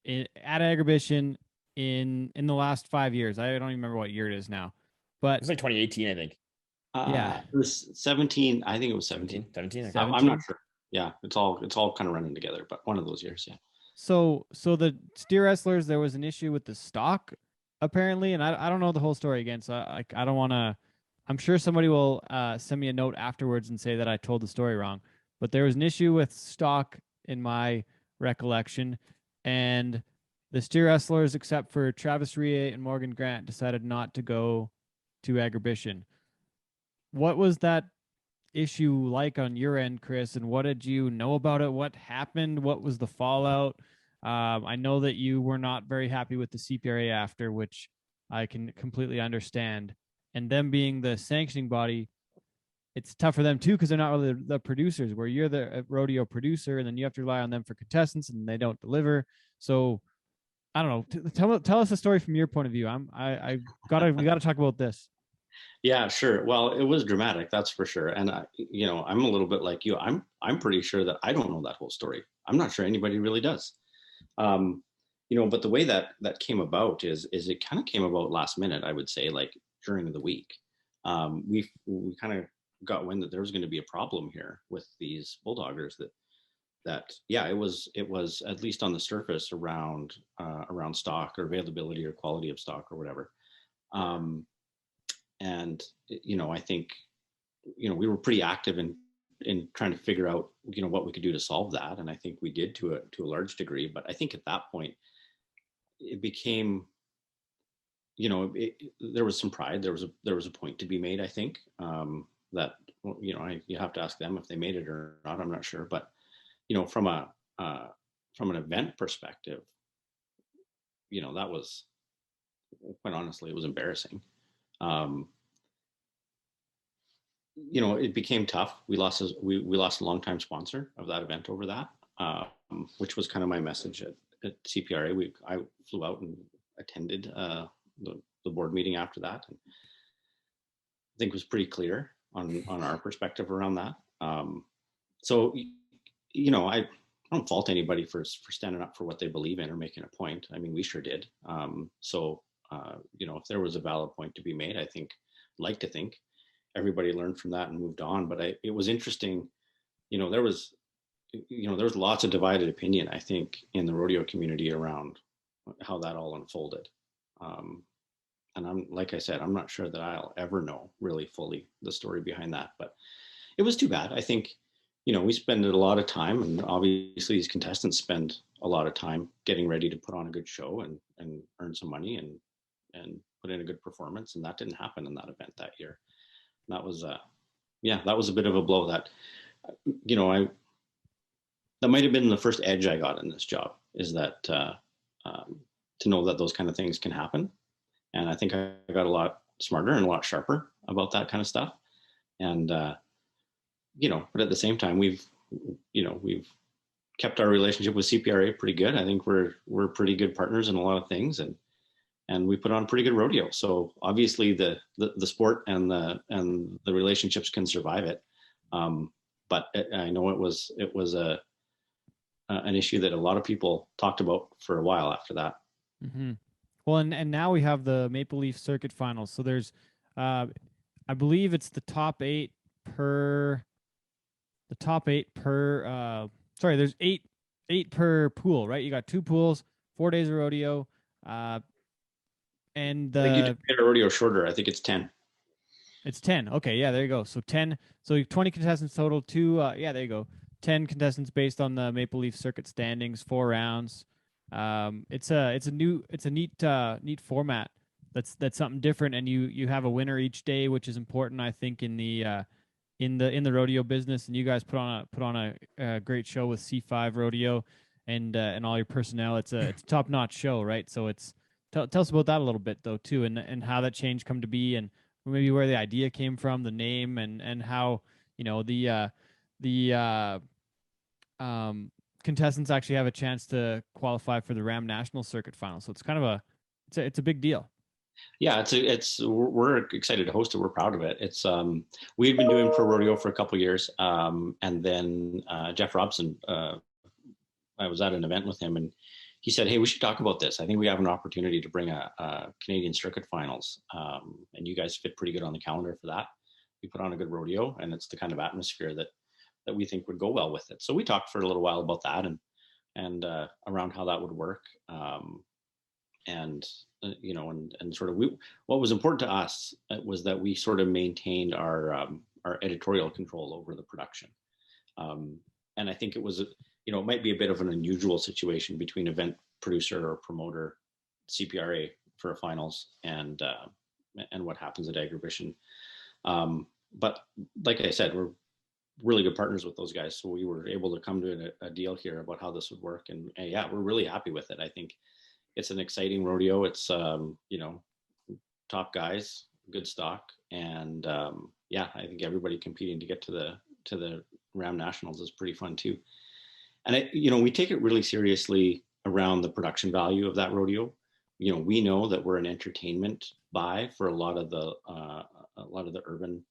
Agribition in the last 5 years. I don't even remember what year it is now, but it's like 2018, I think. Yeah, it was 17. I think it was 17. 17. Okay. I'm not sure. Yeah, it's all kind of running together, but one of those years, yeah. So the steer wrestlers, there was an issue with the stock, apparently, and I don't know the whole story again, so I don't want to. I'm sure somebody will send me a note afterwards and say that I told the story wrong, but there was an issue with stock in my recollection, and the steer wrestlers, except for Travis Rie and Morgan Grant, decided not to go to Agribition. What was that issue like on your end, Chris, and what did you know about it? What happened? What was the fallout? I know that you were not very happy with the CPRA after, which I can completely understand. And them being the sanctioning body, it's tough for them too, because they're not really the producers, where you're the rodeo producer and then you have to rely on them for contestants and they don't deliver. So I don't know. Tell us a story from your point of view. We gotta talk about this. Yeah, sure. Well, it was dramatic, that's for sure. And I'm a little bit like you. I'm pretty sure that I don't know that whole story. I'm not sure anybody really does. But the way that came about is it kind of came about last minute, I would say, like during the week. We kind of got wind that there was going to be a problem here with these bulldoggers that it was at least on the surface around stock or availability or quality of stock or whatever. And I think we were pretty active in trying to figure out what we could do to solve that, and I think we did to a large degree. But I think at that point it became there was some pride. There was a point to be made, I think, that you have to ask them if they made it or not. I'm not sure, but from an event perspective, that was, quite honestly, it was embarrassing. it became tough. We lost a longtime sponsor of that event over that, which was kind of my message at CPRA. I flew out and attended the board meeting after that, and I think it was pretty clear on our perspective around that. So I don't fault anybody for standing up for what they believe in or making a point. I mean, we sure did. If there was a valid point to be made, like to think everybody learned from that and moved on. But it was interesting. There was lots of divided opinion, I think, in the rodeo community around how that all unfolded. And like I said, I'm not sure that I'll ever know really fully the story behind that, but it was too bad. I think, we spend a lot of time, and obviously these contestants spend a lot of time getting ready to put on a good show and earn some money and put in a good performance. And that didn't happen in that event that year. And that was, that was a bit of a blow that, that might've been the first edge I got in this job, is that, to know that those kind of things can happen. And I think I got a lot smarter and a lot sharper about that kind of stuff. And, but at the same time, we've kept our relationship with CPRA pretty good. I think we're pretty good partners in a lot of things, and we put on pretty good rodeo. So obviously the sport and the relationships can survive it. But I know it was an issue that a lot of people talked about for a while after that. Mm-hmm. Well, and now we have the Maple Leaf Circuit Finals. So there's, I believe it's the top eight per. There's eight per pool, right? You got 2 pools, 4 days of rodeo, and I think you just made a rodeo shorter. I think it's 10. It's 10. Okay, yeah, there you go. So 10. So 20 contestants total. There you go. 10 contestants based on the Maple Leaf Circuit standings, 4 rounds. It's a neat format. That's something different, and you have a winner each day, which is important, I think, in the rodeo business. And you guys put on a great show with C5 Rodeo and all your personnel. It's a top notch show, right? So tell us about that a little bit though too, and how that change come to be, and maybe where the idea came from, the name, and how the contestants actually have a chance to qualify for the Ram National Circuit Final. So it's kind of it's a big deal. Yeah, we're excited to host it. We're proud of it. It's we've been doing pro rodeo for a couple of years, and then Jeff Robson, I was at an event with him, and he said, "Hey, we should talk about this. I think we have an opportunity to bring a Canadian Circuit Finals, and you guys fit pretty good on the calendar for that. We put on a good rodeo, and it's the kind of atmosphere that we think would go well with it." So we talked for a little while about that and around how that would work. And sort of what was important to us was that we sort of maintained our editorial control over the production. And I think it was, it might be a bit of an unusual situation between event producer or promoter, CPRA for a finals, and what happens at Agribition. But like I said, we're really good partners with those guys. So we were able to come to a deal here about how this would work. And yeah, we're really happy with it. I think it's an exciting rodeo. It's, top guys, good stock. And I think everybody competing to get to the Ram Nationals is pretty fun too. And we take it really seriously around the production value of that rodeo. We know that we're an entertainment buy for a lot of the urban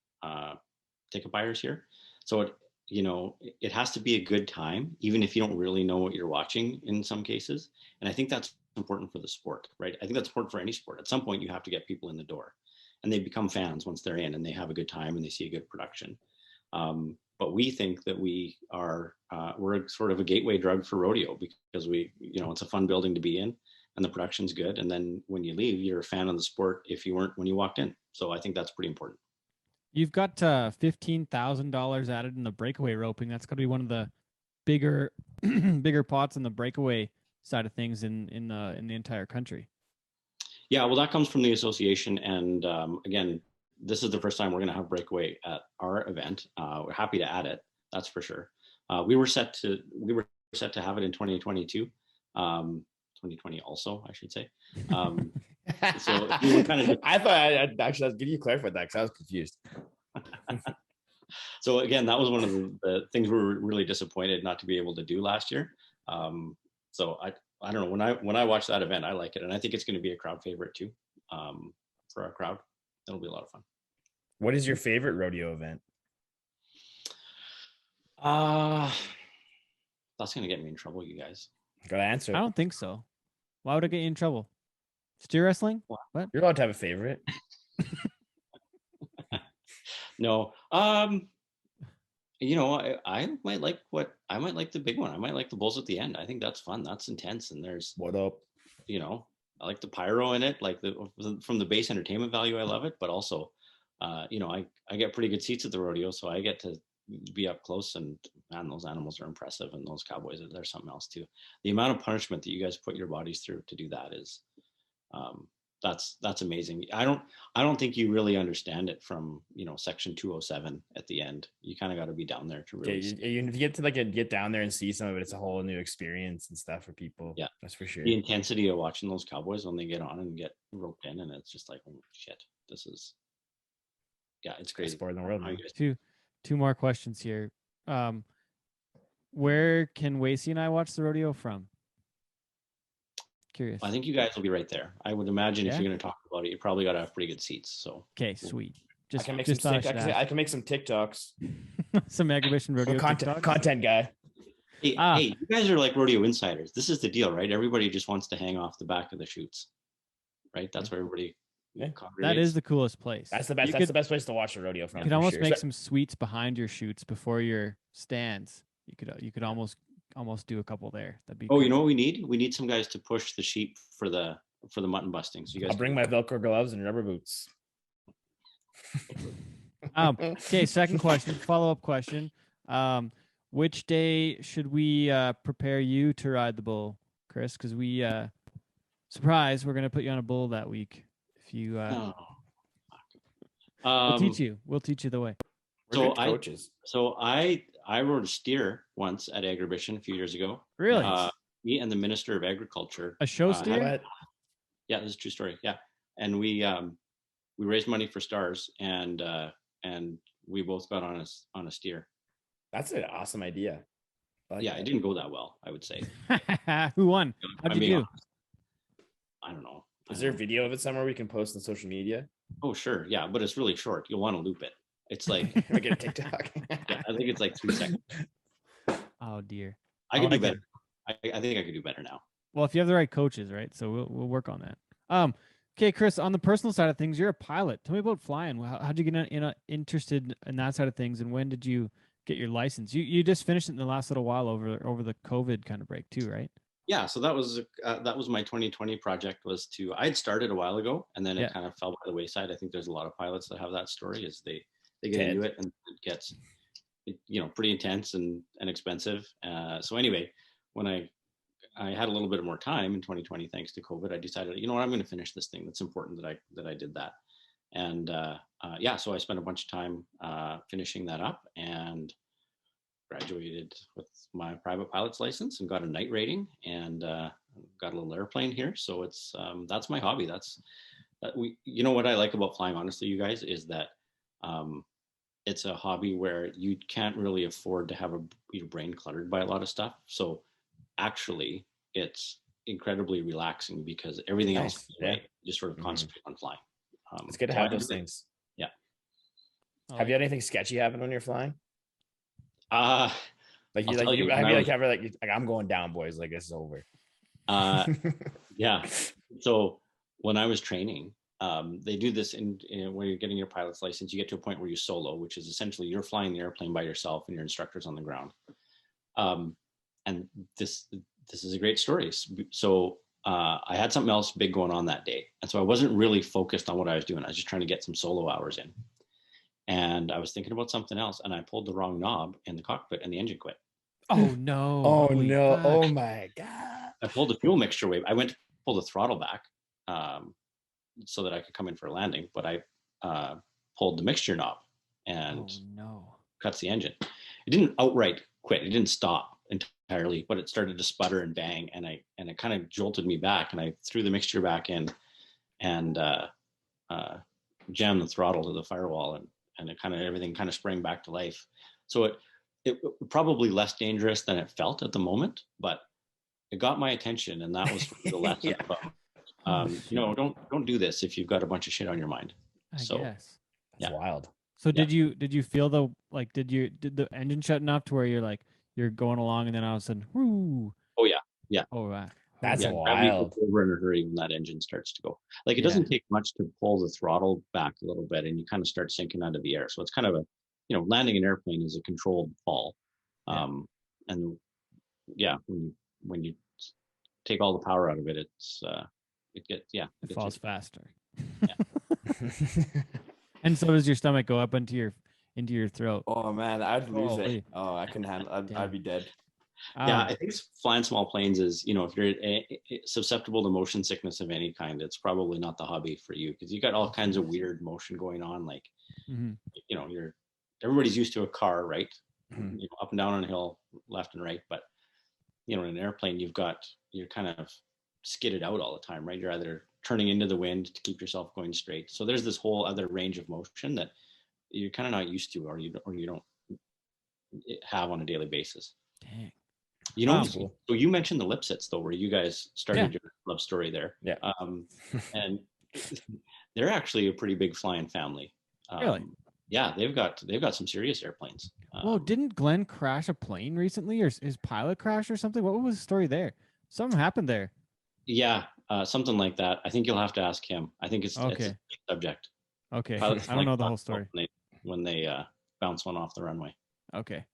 ticket buyers here. So it has to be a good time, even if you don't really know what you're watching in some cases. And I think that's important for the sport, right? I think that's important for any sport. At some point, you have to get people in the door, and they become fans once they're in, and they have a good time and they see a good production. But we think that we're sort of a gateway drug for rodeo, because it's a fun building to be in, and the production's good. And then when you leave, you're a fan of the sport if you weren't when you walked in. So I think that's pretty important. You've got $15,000 added in the breakaway roping. That's going to be one of the bigger pots in the breakaway side of things in the entire country. Yeah, well, that comes from the association, and again, this is the first time we're going to have breakaway at our event. We're happy to add it, that's for sure. We were set to have it in 2022, 2020 also, I should say. So we were kind of. I thought I'd actually give you clarify that because I was confused. So again, that was one of the things we were really disappointed not to be able to do last year. So I don't know, when I watch that event, I like it, and I think it's going to be a crowd favorite too. For our crowd, it'll be a lot of fun. What is your favorite rodeo event? That's going to get me in trouble, you guys. Gotta answer. I don't think so. Why would it get you in trouble? Steer wrestling? What? You're allowed to have a favorite. No. I might like the big one. I might like the bulls at the end. I think that's fun. That's intense. And there's, What up? I like the pyro in it, like from the base entertainment value. I love it, but also, I get pretty good seats at the rodeo, so I get to be up close, and man, those animals are impressive, and those cowboys, they're something else too. The amount of punishment that you guys put your bodies through to do that is, that's amazing. I don't think you really understand it from section 207 at the end. You kind of got to be down there to really You get to get down there and see some of it. It's a whole new experience and stuff for people. Yeah, that's for sure. The intensity of watching those cowboys when they get on and get roped in, and it's just like, oh shit, this is, yeah, it's crazy. Sport in the world. Two more questions here. Where can Wasey and I watch the rodeo from? Curious. I think you guys will be right there. I would imagine if Yeah? you're going to talk about it, you probably got to have pretty good seats. So Okay, sweet. I can make just some. thought I should I ask. can make some TikToks. Some exhibition rodeo TikToks? Content guy. hey, you guys are like rodeo insiders. This is the deal, right? Everybody just wants to hang off the back of the chutes, right? That's where everybody. Yeah. That is the coolest place. That's the best. That's the best place to watch the rodeo from. You could almost make some suites behind your chutes before your stands. You could almost do a couple there. That'd be. Oh, cool. you know what we need? We need some guys to push the sheep for the mutton busting. So you guys. I'll bring my Velcro gloves and rubber boots. Okay, second question, follow-up question. Which day should we prepare you to ride the bull, Chris? Because we surprise, we're gonna put you on a bull that week. If you we'll teach you. We'll teach you the way. So coaches. I rode a steer once at Agribition a few years ago. Really? Me and the Minister of Agriculture. A show steer? Yeah, this is a true story. Yeah, and we raised money for stars, and we both got on a steer. That's an awesome idea. It didn't go that well, I would say. Who won? How'd you do? I don't know. Is there a video of it somewhere we can post on social media? Oh, sure. Yeah, but it's really short. You'll want to loop it. It's like we get a TikTok. Yeah, I think it's like 3 seconds. Oh dear. I could do better. I think I could do better now. Well, if you have the right coaches, right? So we'll work on that. Okay, Chris. On the personal side of things, you're a pilot. Tell me about flying. How'd you get interested in that side of things, and when did you get your license? You just finished it in the last little while over the COVID kind of break too, right? Yeah, so that was my 2020 project. I had started a while ago, and then it kind of fell by the wayside. I think there's a lot of pilots that have that story, is they get into it and it gets pretty intense and expensive. So anyway, when I had a little bit more time in 2020 thanks to COVID, I decided, I'm going to finish this thing. That's important that I did that. And so I spent a bunch of time finishing that up, and graduated with my private pilot's license and got a night rating, and got a little airplane here. So it's that's my hobby. What I like about flying, honestly, you guys, is that it's a hobby where you can't really afford to have your brain cluttered by a lot of stuff. So actually it's incredibly relaxing because everything else is right. You just sort of concentrate on flying. It's good to have those things. Yeah. Have you had anything sketchy happen when you're flying? I'm going down, boys. Like, this is over. Yeah. So when I was training, they do this when you're getting your pilot's license, you get to a point where you solo, which is essentially you're flying the airplane by yourself and your instructor's on the ground. And this is a great story. So I had something else big going on that day. And so I wasn't really focused on what I was doing. I was just trying to get some solo hours in. And I was thinking about something else, and I pulled the wrong knob in the cockpit and the engine quit. Oh no. Oh Holy no. fuck. Oh my God. I pulled the fuel mixture wave. I went to pull the throttle back so that I could come in for a landing, but I pulled the mixture knob and cuts the engine. It didn't outright quit. It didn't stop entirely, but it started to sputter and bang, and it kind of jolted me back, and I threw the mixture back in and jammed the throttle to the firewall, and it kind of everything kind of sprang back to life. So it probably less dangerous than it felt at the moment, but it got my attention, and that was the lesson about don't do this if you've got a bunch of shit on your mind. I So guess. That's wild. So did you feel did the engine shut enough to where you're going along and then all of a sudden, whoo? Oh yeah. Oh wow. That's gravity wild. takes over in a hurry when that engine starts to go. Like it doesn't take much to pull the throttle back a little bit, and you kind of start sinking under the air. So it's kind of a landing an airplane is a controlled fall. And when you take all the power out of it, it falls faster. Yeah. And so does your stomach go up into your throat. Oh man, I'd lose Holy. it. Oh, I couldn't handle. I'd be dead. Yeah, I think flying small planes is, if you're susceptible to motion sickness of any kind, it's probably not the hobby for you, because you got all kinds of weird motion going on. Like, everybody's used to a car, right? Up and down on a hill, left and right. But, in an airplane, you're kind of skidded out all the time, right? You're either turning into the wind to keep yourself going straight. So there's this whole other range of motion that you're kind of not used to, or you don't have on a daily basis. Dang. So you mentioned the lip sits though, where you guys started your love story there. Yeah. And they're actually a pretty big flying family. Really? Yeah, they've got some serious airplanes. Well, didn't Glenn crash a plane recently, or his pilot crash or something? What was the story there? Something happened there. Yeah, something like that. I think you'll have to ask him. I think it's a subject. Okay. Pilots I don't know the whole story. When they bounce one off the runway. Okay,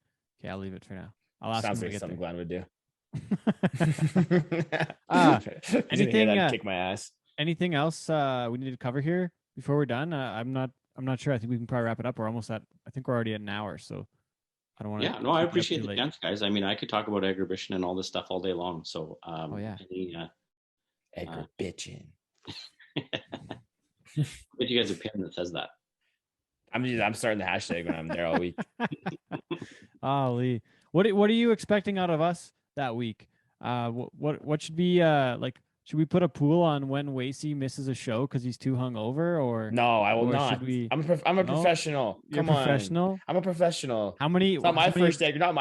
I'll leave it for now. I'll ask Sounds him like something Glenn would do. Anything? Kick my ass. Anything else we need to cover here before we're done? I'm not sure. I think we can probably wrap it up. We're almost at. I think we're already at an hour, so I don't want to. Yeah, no, I appreciate the chance, guys. I mean, I could talk about agribition and all this stuff all day long. So, Agribition. Bet you guys a pin that says that. I'm starting the hashtag when I'm there all week. Lee, what are you expecting out of us that week? What should be like? Should we put a pool on when Wasey misses a show because he's too hungover, or no? I will not. Should we... I'm a professional. Come on, professional. I'm a professional. How many? It's not my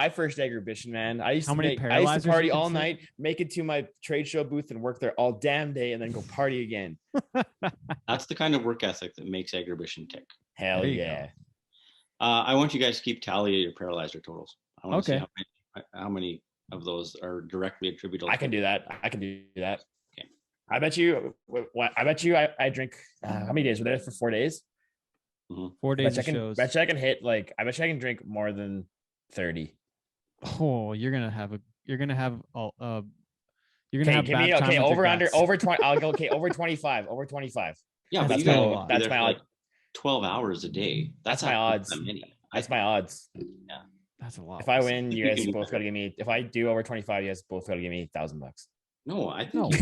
first agribition, man. I used to party all night, make it to my trade show booth, and work there all damn day, and then go party again. That's the kind of work ethic that makes agribition tick. Hell yeah. I want you guys to keep tally of your paralyzer totals. I want to see how many of those are directly attributable. I can do that. Okay. I bet you. I drink. How many days were there for? 4 days. 4 days of shows. Bet you I can hit I bet you I can drink more than 30. Oh, you're gonna have. You're gonna have over under over 20. I'll go over 25. Over 25. Yeah, that's my odds. 12 hours a day. That's my odds. That's my odds. Yeah, that's a lot. If I win, you guys both got to give me. If I do over 25, you guys both got to give me $1,000. No, I think.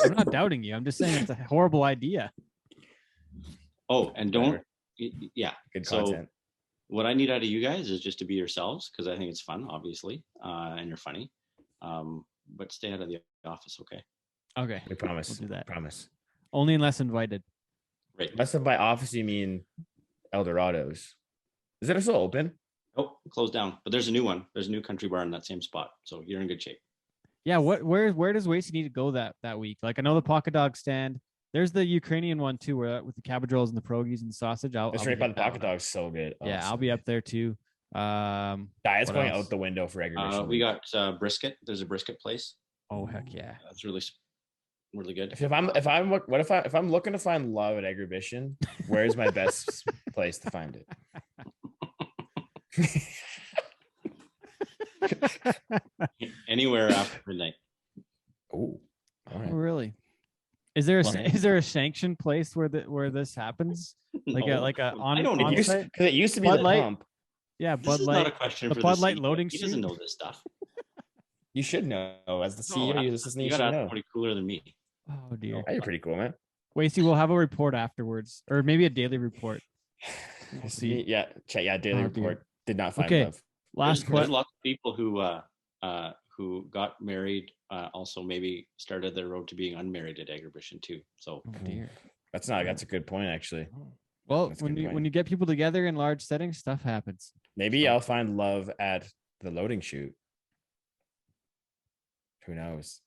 I'm not doubting you. I'm just saying it's a horrible idea. Oh, and don't. Yeah, good content. So what I need out of you guys is just to be yourselves, because I think it's fun, obviously, and you're funny. But stay out of the office, okay? Okay. We promise. We'll do that. Promise. Only unless invited. Right. Unless by office you mean Eldorado's. Is it still open? Oh, closed down. But there's a new one. There's a new country bar in that same spot. So you're in good shape. Yeah. Where does Wasey need to go that week? Like, I know the Pocket Dog stand. There's the Ukrainian one too, where with the cabbage rolls and the pierogies and the sausage. It's right by the Pocket Dog. So good. Yeah, I'll be up there too. Diet's going out the window for agribition. We got brisket. There's a brisket place. Oh heck yeah, that's really good. If I'm looking to find love at agribition, where's my best place to find it? Anywhere after midnight. Oh, all right. Really? Is there a sanctioned place where this happens? Like No. on I don't on know. site? Because it used to be Bud the Light? pump. Yeah, This Bud is Light. not a question the for Bud the Light CEO. loading He doesn't street? know this stuff. You should know as the CEO. No, You should you gotta ask know. somebody cooler than me. Oh dear. Oh, you're pretty cool, man. Wasey, we'll have a report afterwards, or maybe a daily report. We'll see. Yeah, daily Oh, dear. report. Did not find Okay. love. Last There's question. lots of people who got married, also maybe started their road to being unmarried at agribition too. So Oh dear. That's a good point, actually. Well, That's a when good you point. when you get people together in large settings, stuff happens. Maybe So- I'll find love at the loading chute. Who knows?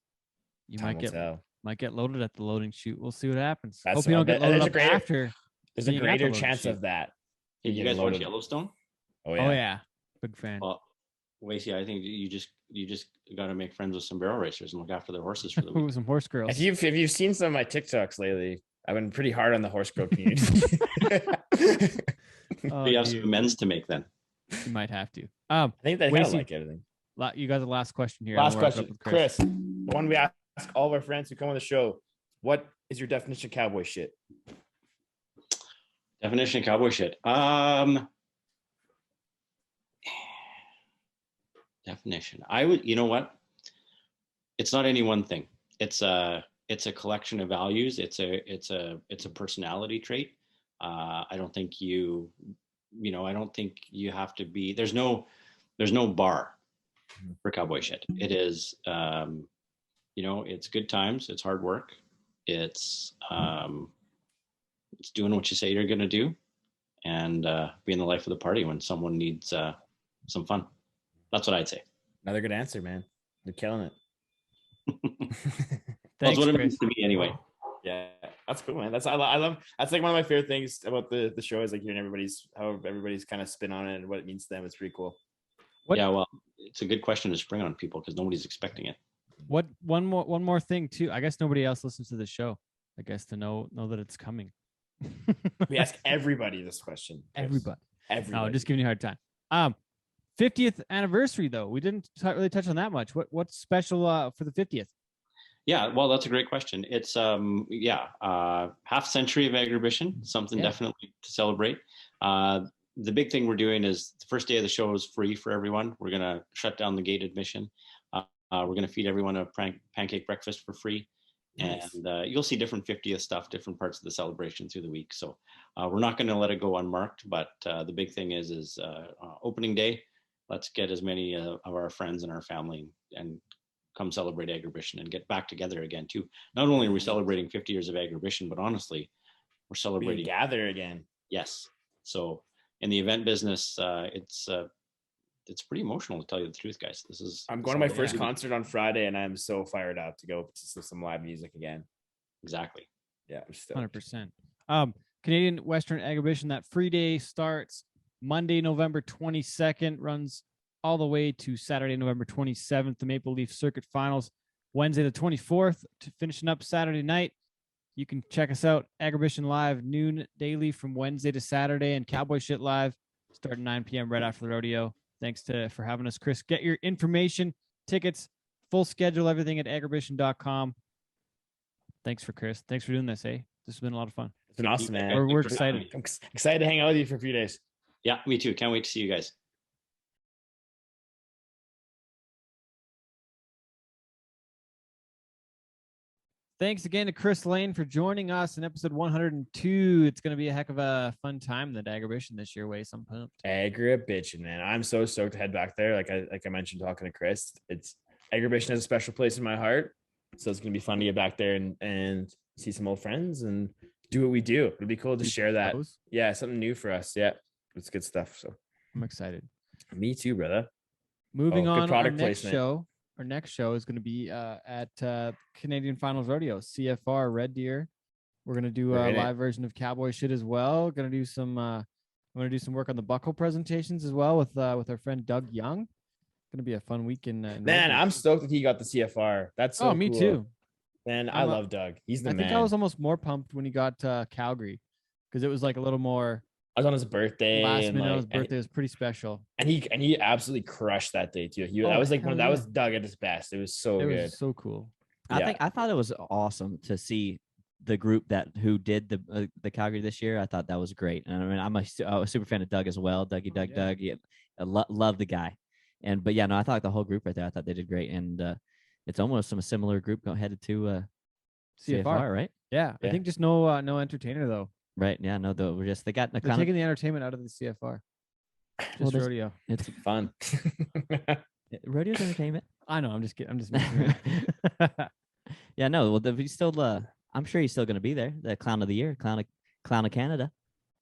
You Time will tell. might get loaded at the loading chute. We'll see what happens. That's- Hope you don't get loaded there's a up greater- after. There's a being at the greater loading chance chute. of that. Hey, You you get guys watch loaded. Yellowstone? Oh yeah. Oh yeah, big fan. Well, Lacey, I think you just got to make friends with some barrel racers and look after their horses for the week. Ooh, some horse girls. If you've seen some of my TikToks lately, I've been pretty hard on the horse girl community. Oh, you have dear. some amends to make then. You might have to. I think they kind of Wasey, like everything. You got the last question here. Last and we'll wrap it up question, with Chris. The one we ask all of our friends who come on the show. What is your definition of cowboy shit? Definition of cowboy shit. Definition. I would. You know what? It's not any one thing. It's a collection of values. It's a personality trait. I don't think I don't think you have to be. There's no bar for cowboy shit. It is. It's good times. It's hard work. It's doing what you say you're going to do, and being the life of the party when someone needs some fun. That's what I'd say. Another good answer, man. You're killing it. That's Thanks, what it Chris. means to me anyway. Yeah, that's cool, man. I love. That's like one of my favorite things about the show is like hearing everybody's kind of spin on it and what it means to them. It's pretty cool. What- Yeah, well, it's a good question to spring on people because nobody's expecting it. What one more thing too? I guess nobody else listens to the show. I guess to know that it's coming. We ask everybody this question. Chris. Everybody. Everybody. No, just giving you a hard time. 50th anniversary though. We didn't really touch on that much. What's special for the 50th? Yeah, well, that's a great question. It's half century of agribition, something Yeah. definitely to celebrate. The big thing we're doing is the first day of the show is free for everyone. We're gonna shut down the gate admission. We're gonna feed everyone a pancake breakfast for free, Nice. and you'll see different 50th stuff, different parts of the celebration through the week. So we're not gonna let it go unmarked. But the big thing is opening day. Let's get as many of our friends and our family and come celebrate agribition and get back together again too. Not only are we celebrating 50 years of agribition, but honestly, we're We can celebrating. gather again. Yes. So in the event business, it's pretty emotional to tell you the truth, guys. This is. I'm going to my so- first yeah, concert on Friday, and I'm so fired up to go to some live music again. Exactly. Yeah, I'm stoked. 100%. Canadian Western Agribition, that free day starts Monday, November 22nd, runs all the way to Saturday, November 27th, the Maple Leaf Circuit Finals, Wednesday the 24th, to finishing up Saturday night. You can check us out, Agribition Live, noon daily from Wednesday to Saturday, and Cowboy Shit Live, starting 9 p.m. right after the rodeo. Thanks for having us, Chris. Get your information, tickets, full schedule, everything at agribition.com. Thanks for Chris. Thanks for doing this, eh? This has been a lot of fun. It's been awesome, man. We're excited. I'm excited to hang out with you for a few days. Yeah, me too. Can't wait to see you guys. Thanks again to Chris Lane for joining us in episode 102. It's going to be a heck of a fun time, the Agribition this year, Wace. I'm pumped. Agribition, man. I'm so stoked to head back there. Like I mentioned talking to Chris, it's Agribition has a special place in my heart. So it's gonna be fun to get back there and see some old friends and do what we do. It'd be cool to share that. Shows. Yeah, something new for us. Yeah, it's good stuff. So I'm excited. me too, brother. Moving Oh, good on, product placement. our next show is going to be at Canadian Finals Rodeo, CFR Red Deer. We're going to do We're a in it. live version of Cowboy Shit as well. Going to do some I'm going to do some work on the buckle presentations as well with our friend Doug Young. Going to be a fun week in Red Man, Deer. I'm stoked that he got the CFR. That's so me cool. too. Man, I I'm a- love Doug. He's the I man. think I was almost more pumped when he got Calgary because it was like a little more I was on his birthday. last and minute. like, His birthday was pretty special. and he absolutely crushed that day too. Oh, That was like hell that yeah. was Doug at his best. It was so It good. was so cool. Yeah. I thought it was awesome to see the group who did the Calgary this year. I thought that was great. And I mean, I'm a super fan of Doug as well. Doug. yeah. Yeah, I love the guy. But yeah, no, I thought the whole group right there. I thought they did great. And it's almost some similar group headed to CFR, right? Yeah, I Yeah. think just no entertainer though. Right. Yeah. No, they got the They're taking the entertainment out of the CFR. Just Well, there's- rodeo. it's Fun. rodeo's entertainment. I know. I'm just kidding. I'm just messing around. Yeah. No. Well, he's still. I'm sure he's still going to be there. The clown of the year, clown of Canada.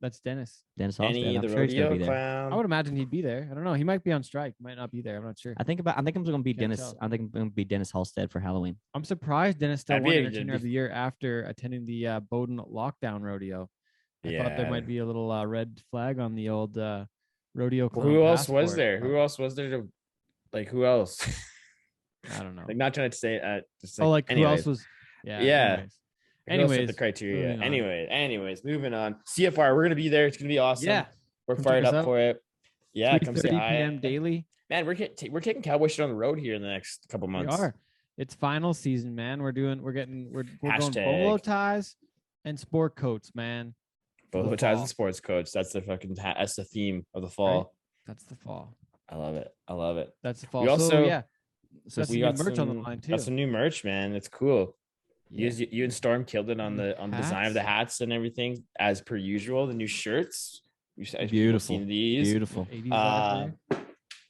That's Dennis. Dennis Halstead. Any of I'm the sure he's gonna rodeo be there. clown? I would imagine he'd be there. I don't know. He might be on strike. Might not be there. I'm not sure. I think I'm going to be Can't Dennis. tell. I think I'm going to be Dennis Halstead for Halloween. I'm surprised Dennis still That'd won be a- Entertainer of the Year after attending the Bowdoin Lockdown Rodeo. I thought there Yeah. might be a little red flag on the old rodeo Well, clown who else was passport, there? but Who else was there to like? Who else? I don't know. Like not trying to say. Just Oh, like who anyways. else was? Yeah. Yeah. Anyways. Who else fit the criteria. moving on. Anyways, moving on. CFR, we're gonna be there. It's gonna be awesome. Yeah. We're Come fired check us up out. for it. Yeah, come say 3:30 hi. p.m. daily. Man, we're taking Cowboy shit on the road here in the next couple We months. are. It's final season, man. We're going Hashtag. bolo ties and sport coats, man. for the Bolo ties fall. and sports coach. That's the that's the theme of the fall. That's the fall. I love it. I love it. That's the fall. We so also- yeah, So got some we new got merch on the some- line too. Got some new merch, man. It's cool. Yeah. You and Storm killed it on New the design of the hats and everything as per usual. The new shirts. Beautiful. Seen these. beautiful. 80s vibe there.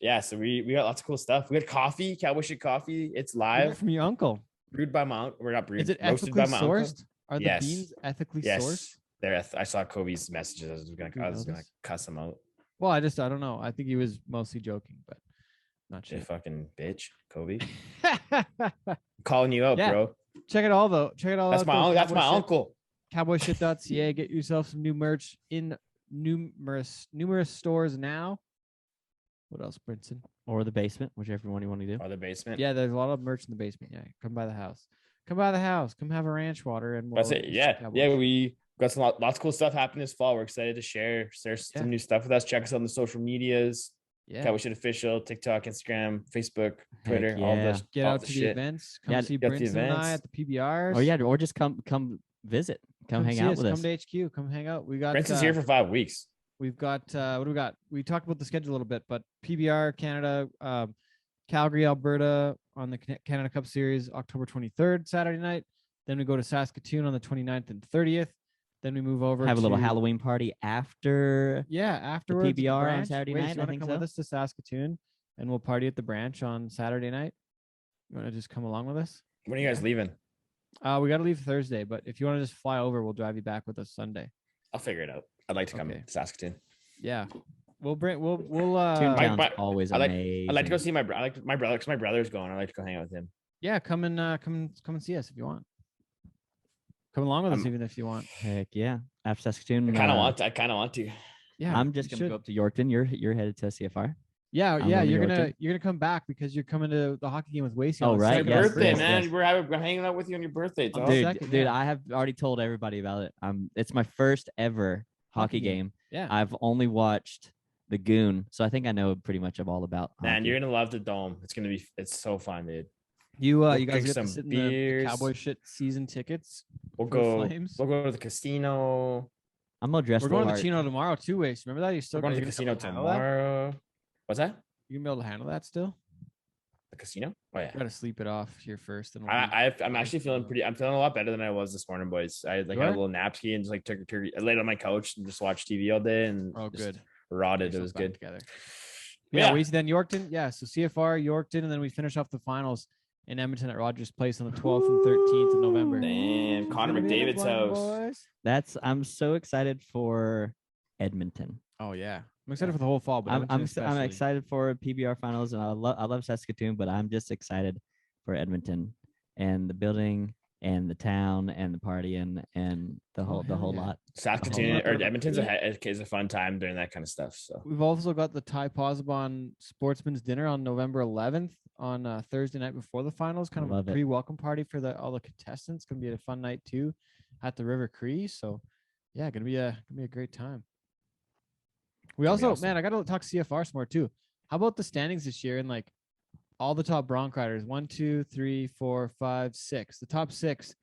Yeah, so we got lots of cool stuff. We got coffee, Cowboy Shit coffee. It's We got it live. from your uncle. Brewed by my uncle. We're not brewed. Is it roasted ethically by my uncle. sourced? Are the Yes. beans ethically Yes. sourced? I saw Kobe's messages. I was Did gonna you notice? cuss him out. Well, I don't know. I think he was mostly joking, but not You sure. fucking bitch, Kobe. Calling you out, Yeah. bro. Check it all though. Check it all That's out. my though. uncle. That's my Cowboy Shit- uncle. Cowboyshit.ca. Get yourself some new merch in numerous stores now. What else, Brinson? Or the basement, whichever one you want to do. Or the basement. Yeah, there's a lot of merch in the basement. Yeah, come by the house. Come by the house. Come have a ranch water and That's we'll it. eat Yeah. some Yeah. Cowboy We got lots of cool stuff happening this fall. We're excited to share Yeah. some new stuff with us. Check us out on the social medias. Yeah. Cowboy Shit Official, TikTok, Instagram, Facebook, Twitter, all yeah. the Get all out the to the shit. events. Come Yeah, see get to the Brinson and I events. at the PBRs. Or yeah, or just come visit. Come hang see out us. with Come us. to HQ. Come hang out. We got Prince is here for 5 weeks. We've got what do we got? We talked about the schedule a little bit, but PBR Canada, Calgary, Alberta on the Canada Cup Series, October 23rd, Saturday night. Then we go to Saskatoon on the 29th and 30th. Then we move over. Have a little to- Halloween party after. Yeah, afterwards. at the PBR on branch. Saturday Wait, night, You I want to think come so. with us to Saskatoon, and we'll party at the branch on Saturday night? You want to just come along with us? When are you guys leaving? We got to leave Thursday, but if you want to just fly over, we'll drive you back with us Sunday. I'll figure it out. I'd like to come Okay. to Saskatoon. Yeah, we'll Toontown's my- always I like- amazing. I'd like to go see my brother. Because my brother's going. I'd like to go hang out with him. yeah, come and see us if you want. Come along with us even if you want. Heck yeah! After Saskatoon, I kind of want to. Yeah, I'm just you gonna should. go up to Yorkton. You're headed to CFR. Yeah, I'm yeah, going to you're gonna come back because you're coming to the hockey game with Wasey. Oh, on the right, second Your yes, birthday, yes, man. yes. We're hanging out with you on your birthday, On dog. the Dude, second, dude, yeah. I have already told everybody about it. It's my first ever hockey game. Yeah, I've only watched the Goon, so I think I know pretty much of all about. Man, hockey. you're gonna love the dome. It's so fun, dude. you we'll you guys drink get to some sit in the beers. Cowboy shit season tickets. We'll for the go. Flames? We'll go to the casino. I'm gonna dress We're the going to part. the Chino tomorrow too. Waste. Remember that? You still We're going to are the you gonna casino be able to handle that? tomorrow. What's that? You gonna be able to handle that still? The casino? Oh yeah. You gotta sleep it off here first. And I'm actually feeling I'm feeling a lot better than I was this morning, boys. I You had are? a little nap ski and just I laid on my couch and just watched TV all day and Oh, just good. rotted. Get It was yourself back good. Together. Yeah. Yeah, Weezy, then Yorkton. Yeah, so CFR, Yorkton, and then we finish off the finals in Edmonton at Rogers Place on the 12th and 13th of November. Damn, Who's Connor gonna be in it, McDavid's Blind house. Boys? I'm so excited for Edmonton. Oh yeah, I'm excited for the whole fall. But I'm Edmonton I'm especially. excited for PBR finals, and I love Saskatoon, but I'm just excited for Edmonton and the building and the town and the party and the whole hell yeah. lot. Saskatoon Oh, or yeah. Edmonton's is a fun time during that kind of stuff. So We've also got the Ty Posabon Sportsman's Dinner on November 11th on Thursday night before the finals. Kind of Love a it. pre-welcome party for all the contestants. Gonna be a fun night too at the River Cree. So yeah, gonna be a great time. We Gonna be also, awesome. man, I gotta talk CFR some more too. How about the standings this year and like all the top Bronc riders? 1, 2, 3, 4, 5, 6. The top 6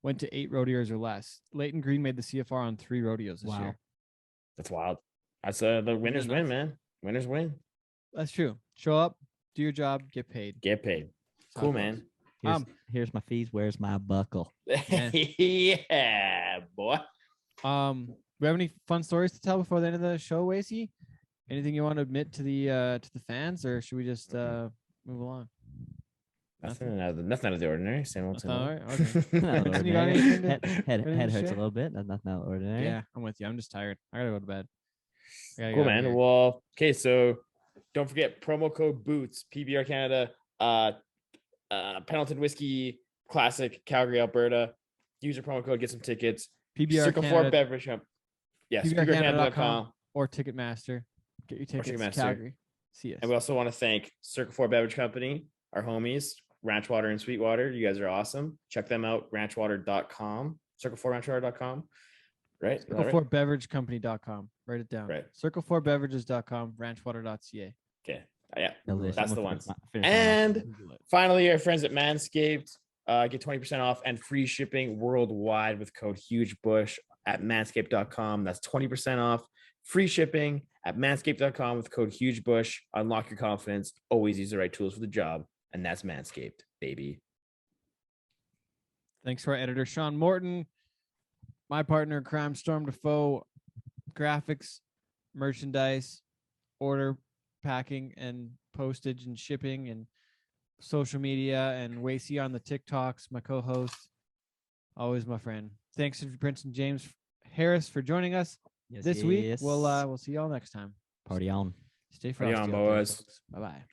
went to 8 rodeos or less. Leighton Green made the CFR on 3 rodeos this Wow. year. that's wild. That's the winners win, nuts? man. Winners win. That's true. Show up, do your job, get paid. Get paid. That's how Cool, it goes. man. Here's my fees. Where's my buckle? Yeah, boy. We have any fun stories to tell before the end of the show, Wasey? Anything you want to admit to the fans, or should we just move along? Nothing out of the ordinary. Same old, That's same all old. right. Okay. Not Vincent, you got ordinary. anything to- Head anything to hurts share? a little bit. That's nothing out of the ordinary. Yeah, I'm with you. I'm just tired. I gotta go to bed. I gotta Cool, get out of man. here. Well, okay, so don't forget promo code Boots, PBR Canada, Pendleton Whiskey Classic, Calgary, Alberta. Use your promo code, get some tickets. PBR Circle 4 Canada, Beverage Company. Yes, PBRCanada.com PBRCanada.com. or Ticketmaster. Get your tickets. Ticketmaster. Calgary. See us. And we also want to thank Circle 4 Beverage Company, our homies, Ranchwater and Sweetwater. You guys are awesome. Check them out, ranchwater.com, circle4ranchwater.com. Right? Is that right? Circle4beveragecompany.com. Write it down. Right. Circle4beverages.com, ranchwater.ca. Okay. Yeah. Delicious. That's I'm the gonna ones. finish mine off. And Google it. finally, our friends at Manscaped get 20% off and free shipping worldwide with code HugeBush at manscaped.com. That's 20% off, free shipping at manscaped.com with code HugeBush. Unlock your confidence. Always use the right tools for the job. And that's Manscaped, baby. Thanks to our editor, Sean Morton, my partner, Crime Storm Defoe, graphics, merchandise, order packing and postage and shipping and social media, and Wacy on the TikToks, my co-host, always my friend. Thanks to Prince and James Harris for joining us Yes, this week. yes. We'll see y'all next time. Party on. Stay Party frosty on, out there, boys. folks. Bye-bye.